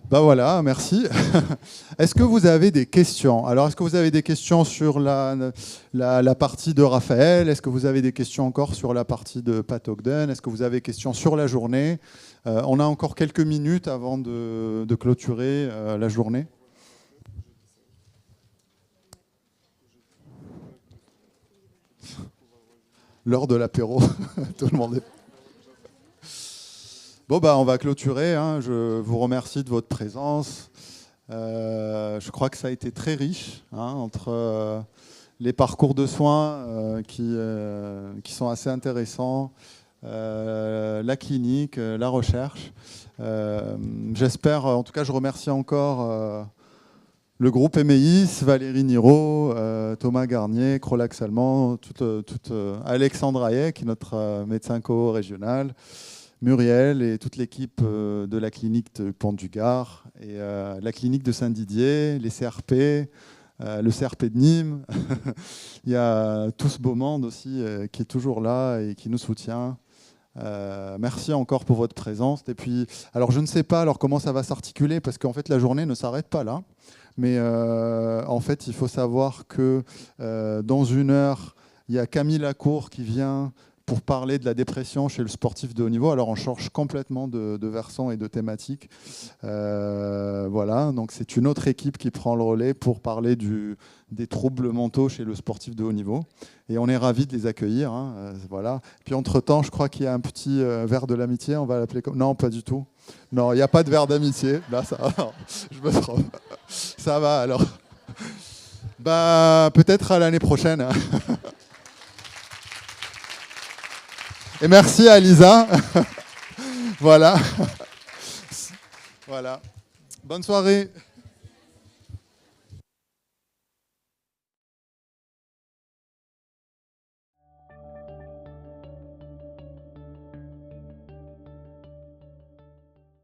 Speaker 2: Voilà, merci. Est-ce que vous avez des questions? Alors, est-ce que vous avez des questions sur la partie de Raphaël? Est-ce que vous avez des questions encore sur la partie de Pat Ogden? Est-ce que vous avez des questions sur la journée? On a encore quelques minutes avant de clôturer la journée. L'heure de l'apéro, tout le monde est... Bon, on va clôturer. Je vous remercie de votre présence. Je crois que ça a été très riche entre les parcours de soins qui sont assez intéressants, la clinique, la recherche. J'espère, en tout cas, je remercie encore le groupe Emeis, Valérie Niro, Thomas Garnier, Crolax Allemand, Alexandre Hayek, qui est notre médecin co-régional, Muriel et toute l'équipe de la clinique de Pont-du-Gard et la clinique de Saint-Didier, les CRP, le CRP de Nîmes. Il y a tout ce beau monde aussi qui est toujours là et qui nous soutient. Merci encore pour votre présence. Et puis, alors je ne sais pas comment ça va s'articuler parce qu'en fait la journée ne s'arrête pas là. Mais en fait, il faut savoir que dans 1 heure, il y a Camille Lacour qui vient pour parler de la dépression chez le sportif de haut niveau. Alors, on change complètement de versant et de thématique. Voilà, donc c'est une autre équipe qui prend le relais pour parler des troubles mentaux chez le sportif de haut niveau. Et on est ravis de les accueillir. Voilà. Puis entre-temps, je crois qu'il y a un petit verre de l'amitié. On va l'appeler comme... Non, pas du tout. Non, il n'y a pas de verre d'amitié. Là, ça... non, je me trompe. Ça va, alors. Peut-être à l'année prochaine. Et merci à Lisa. Voilà. Voilà. Bonne soirée.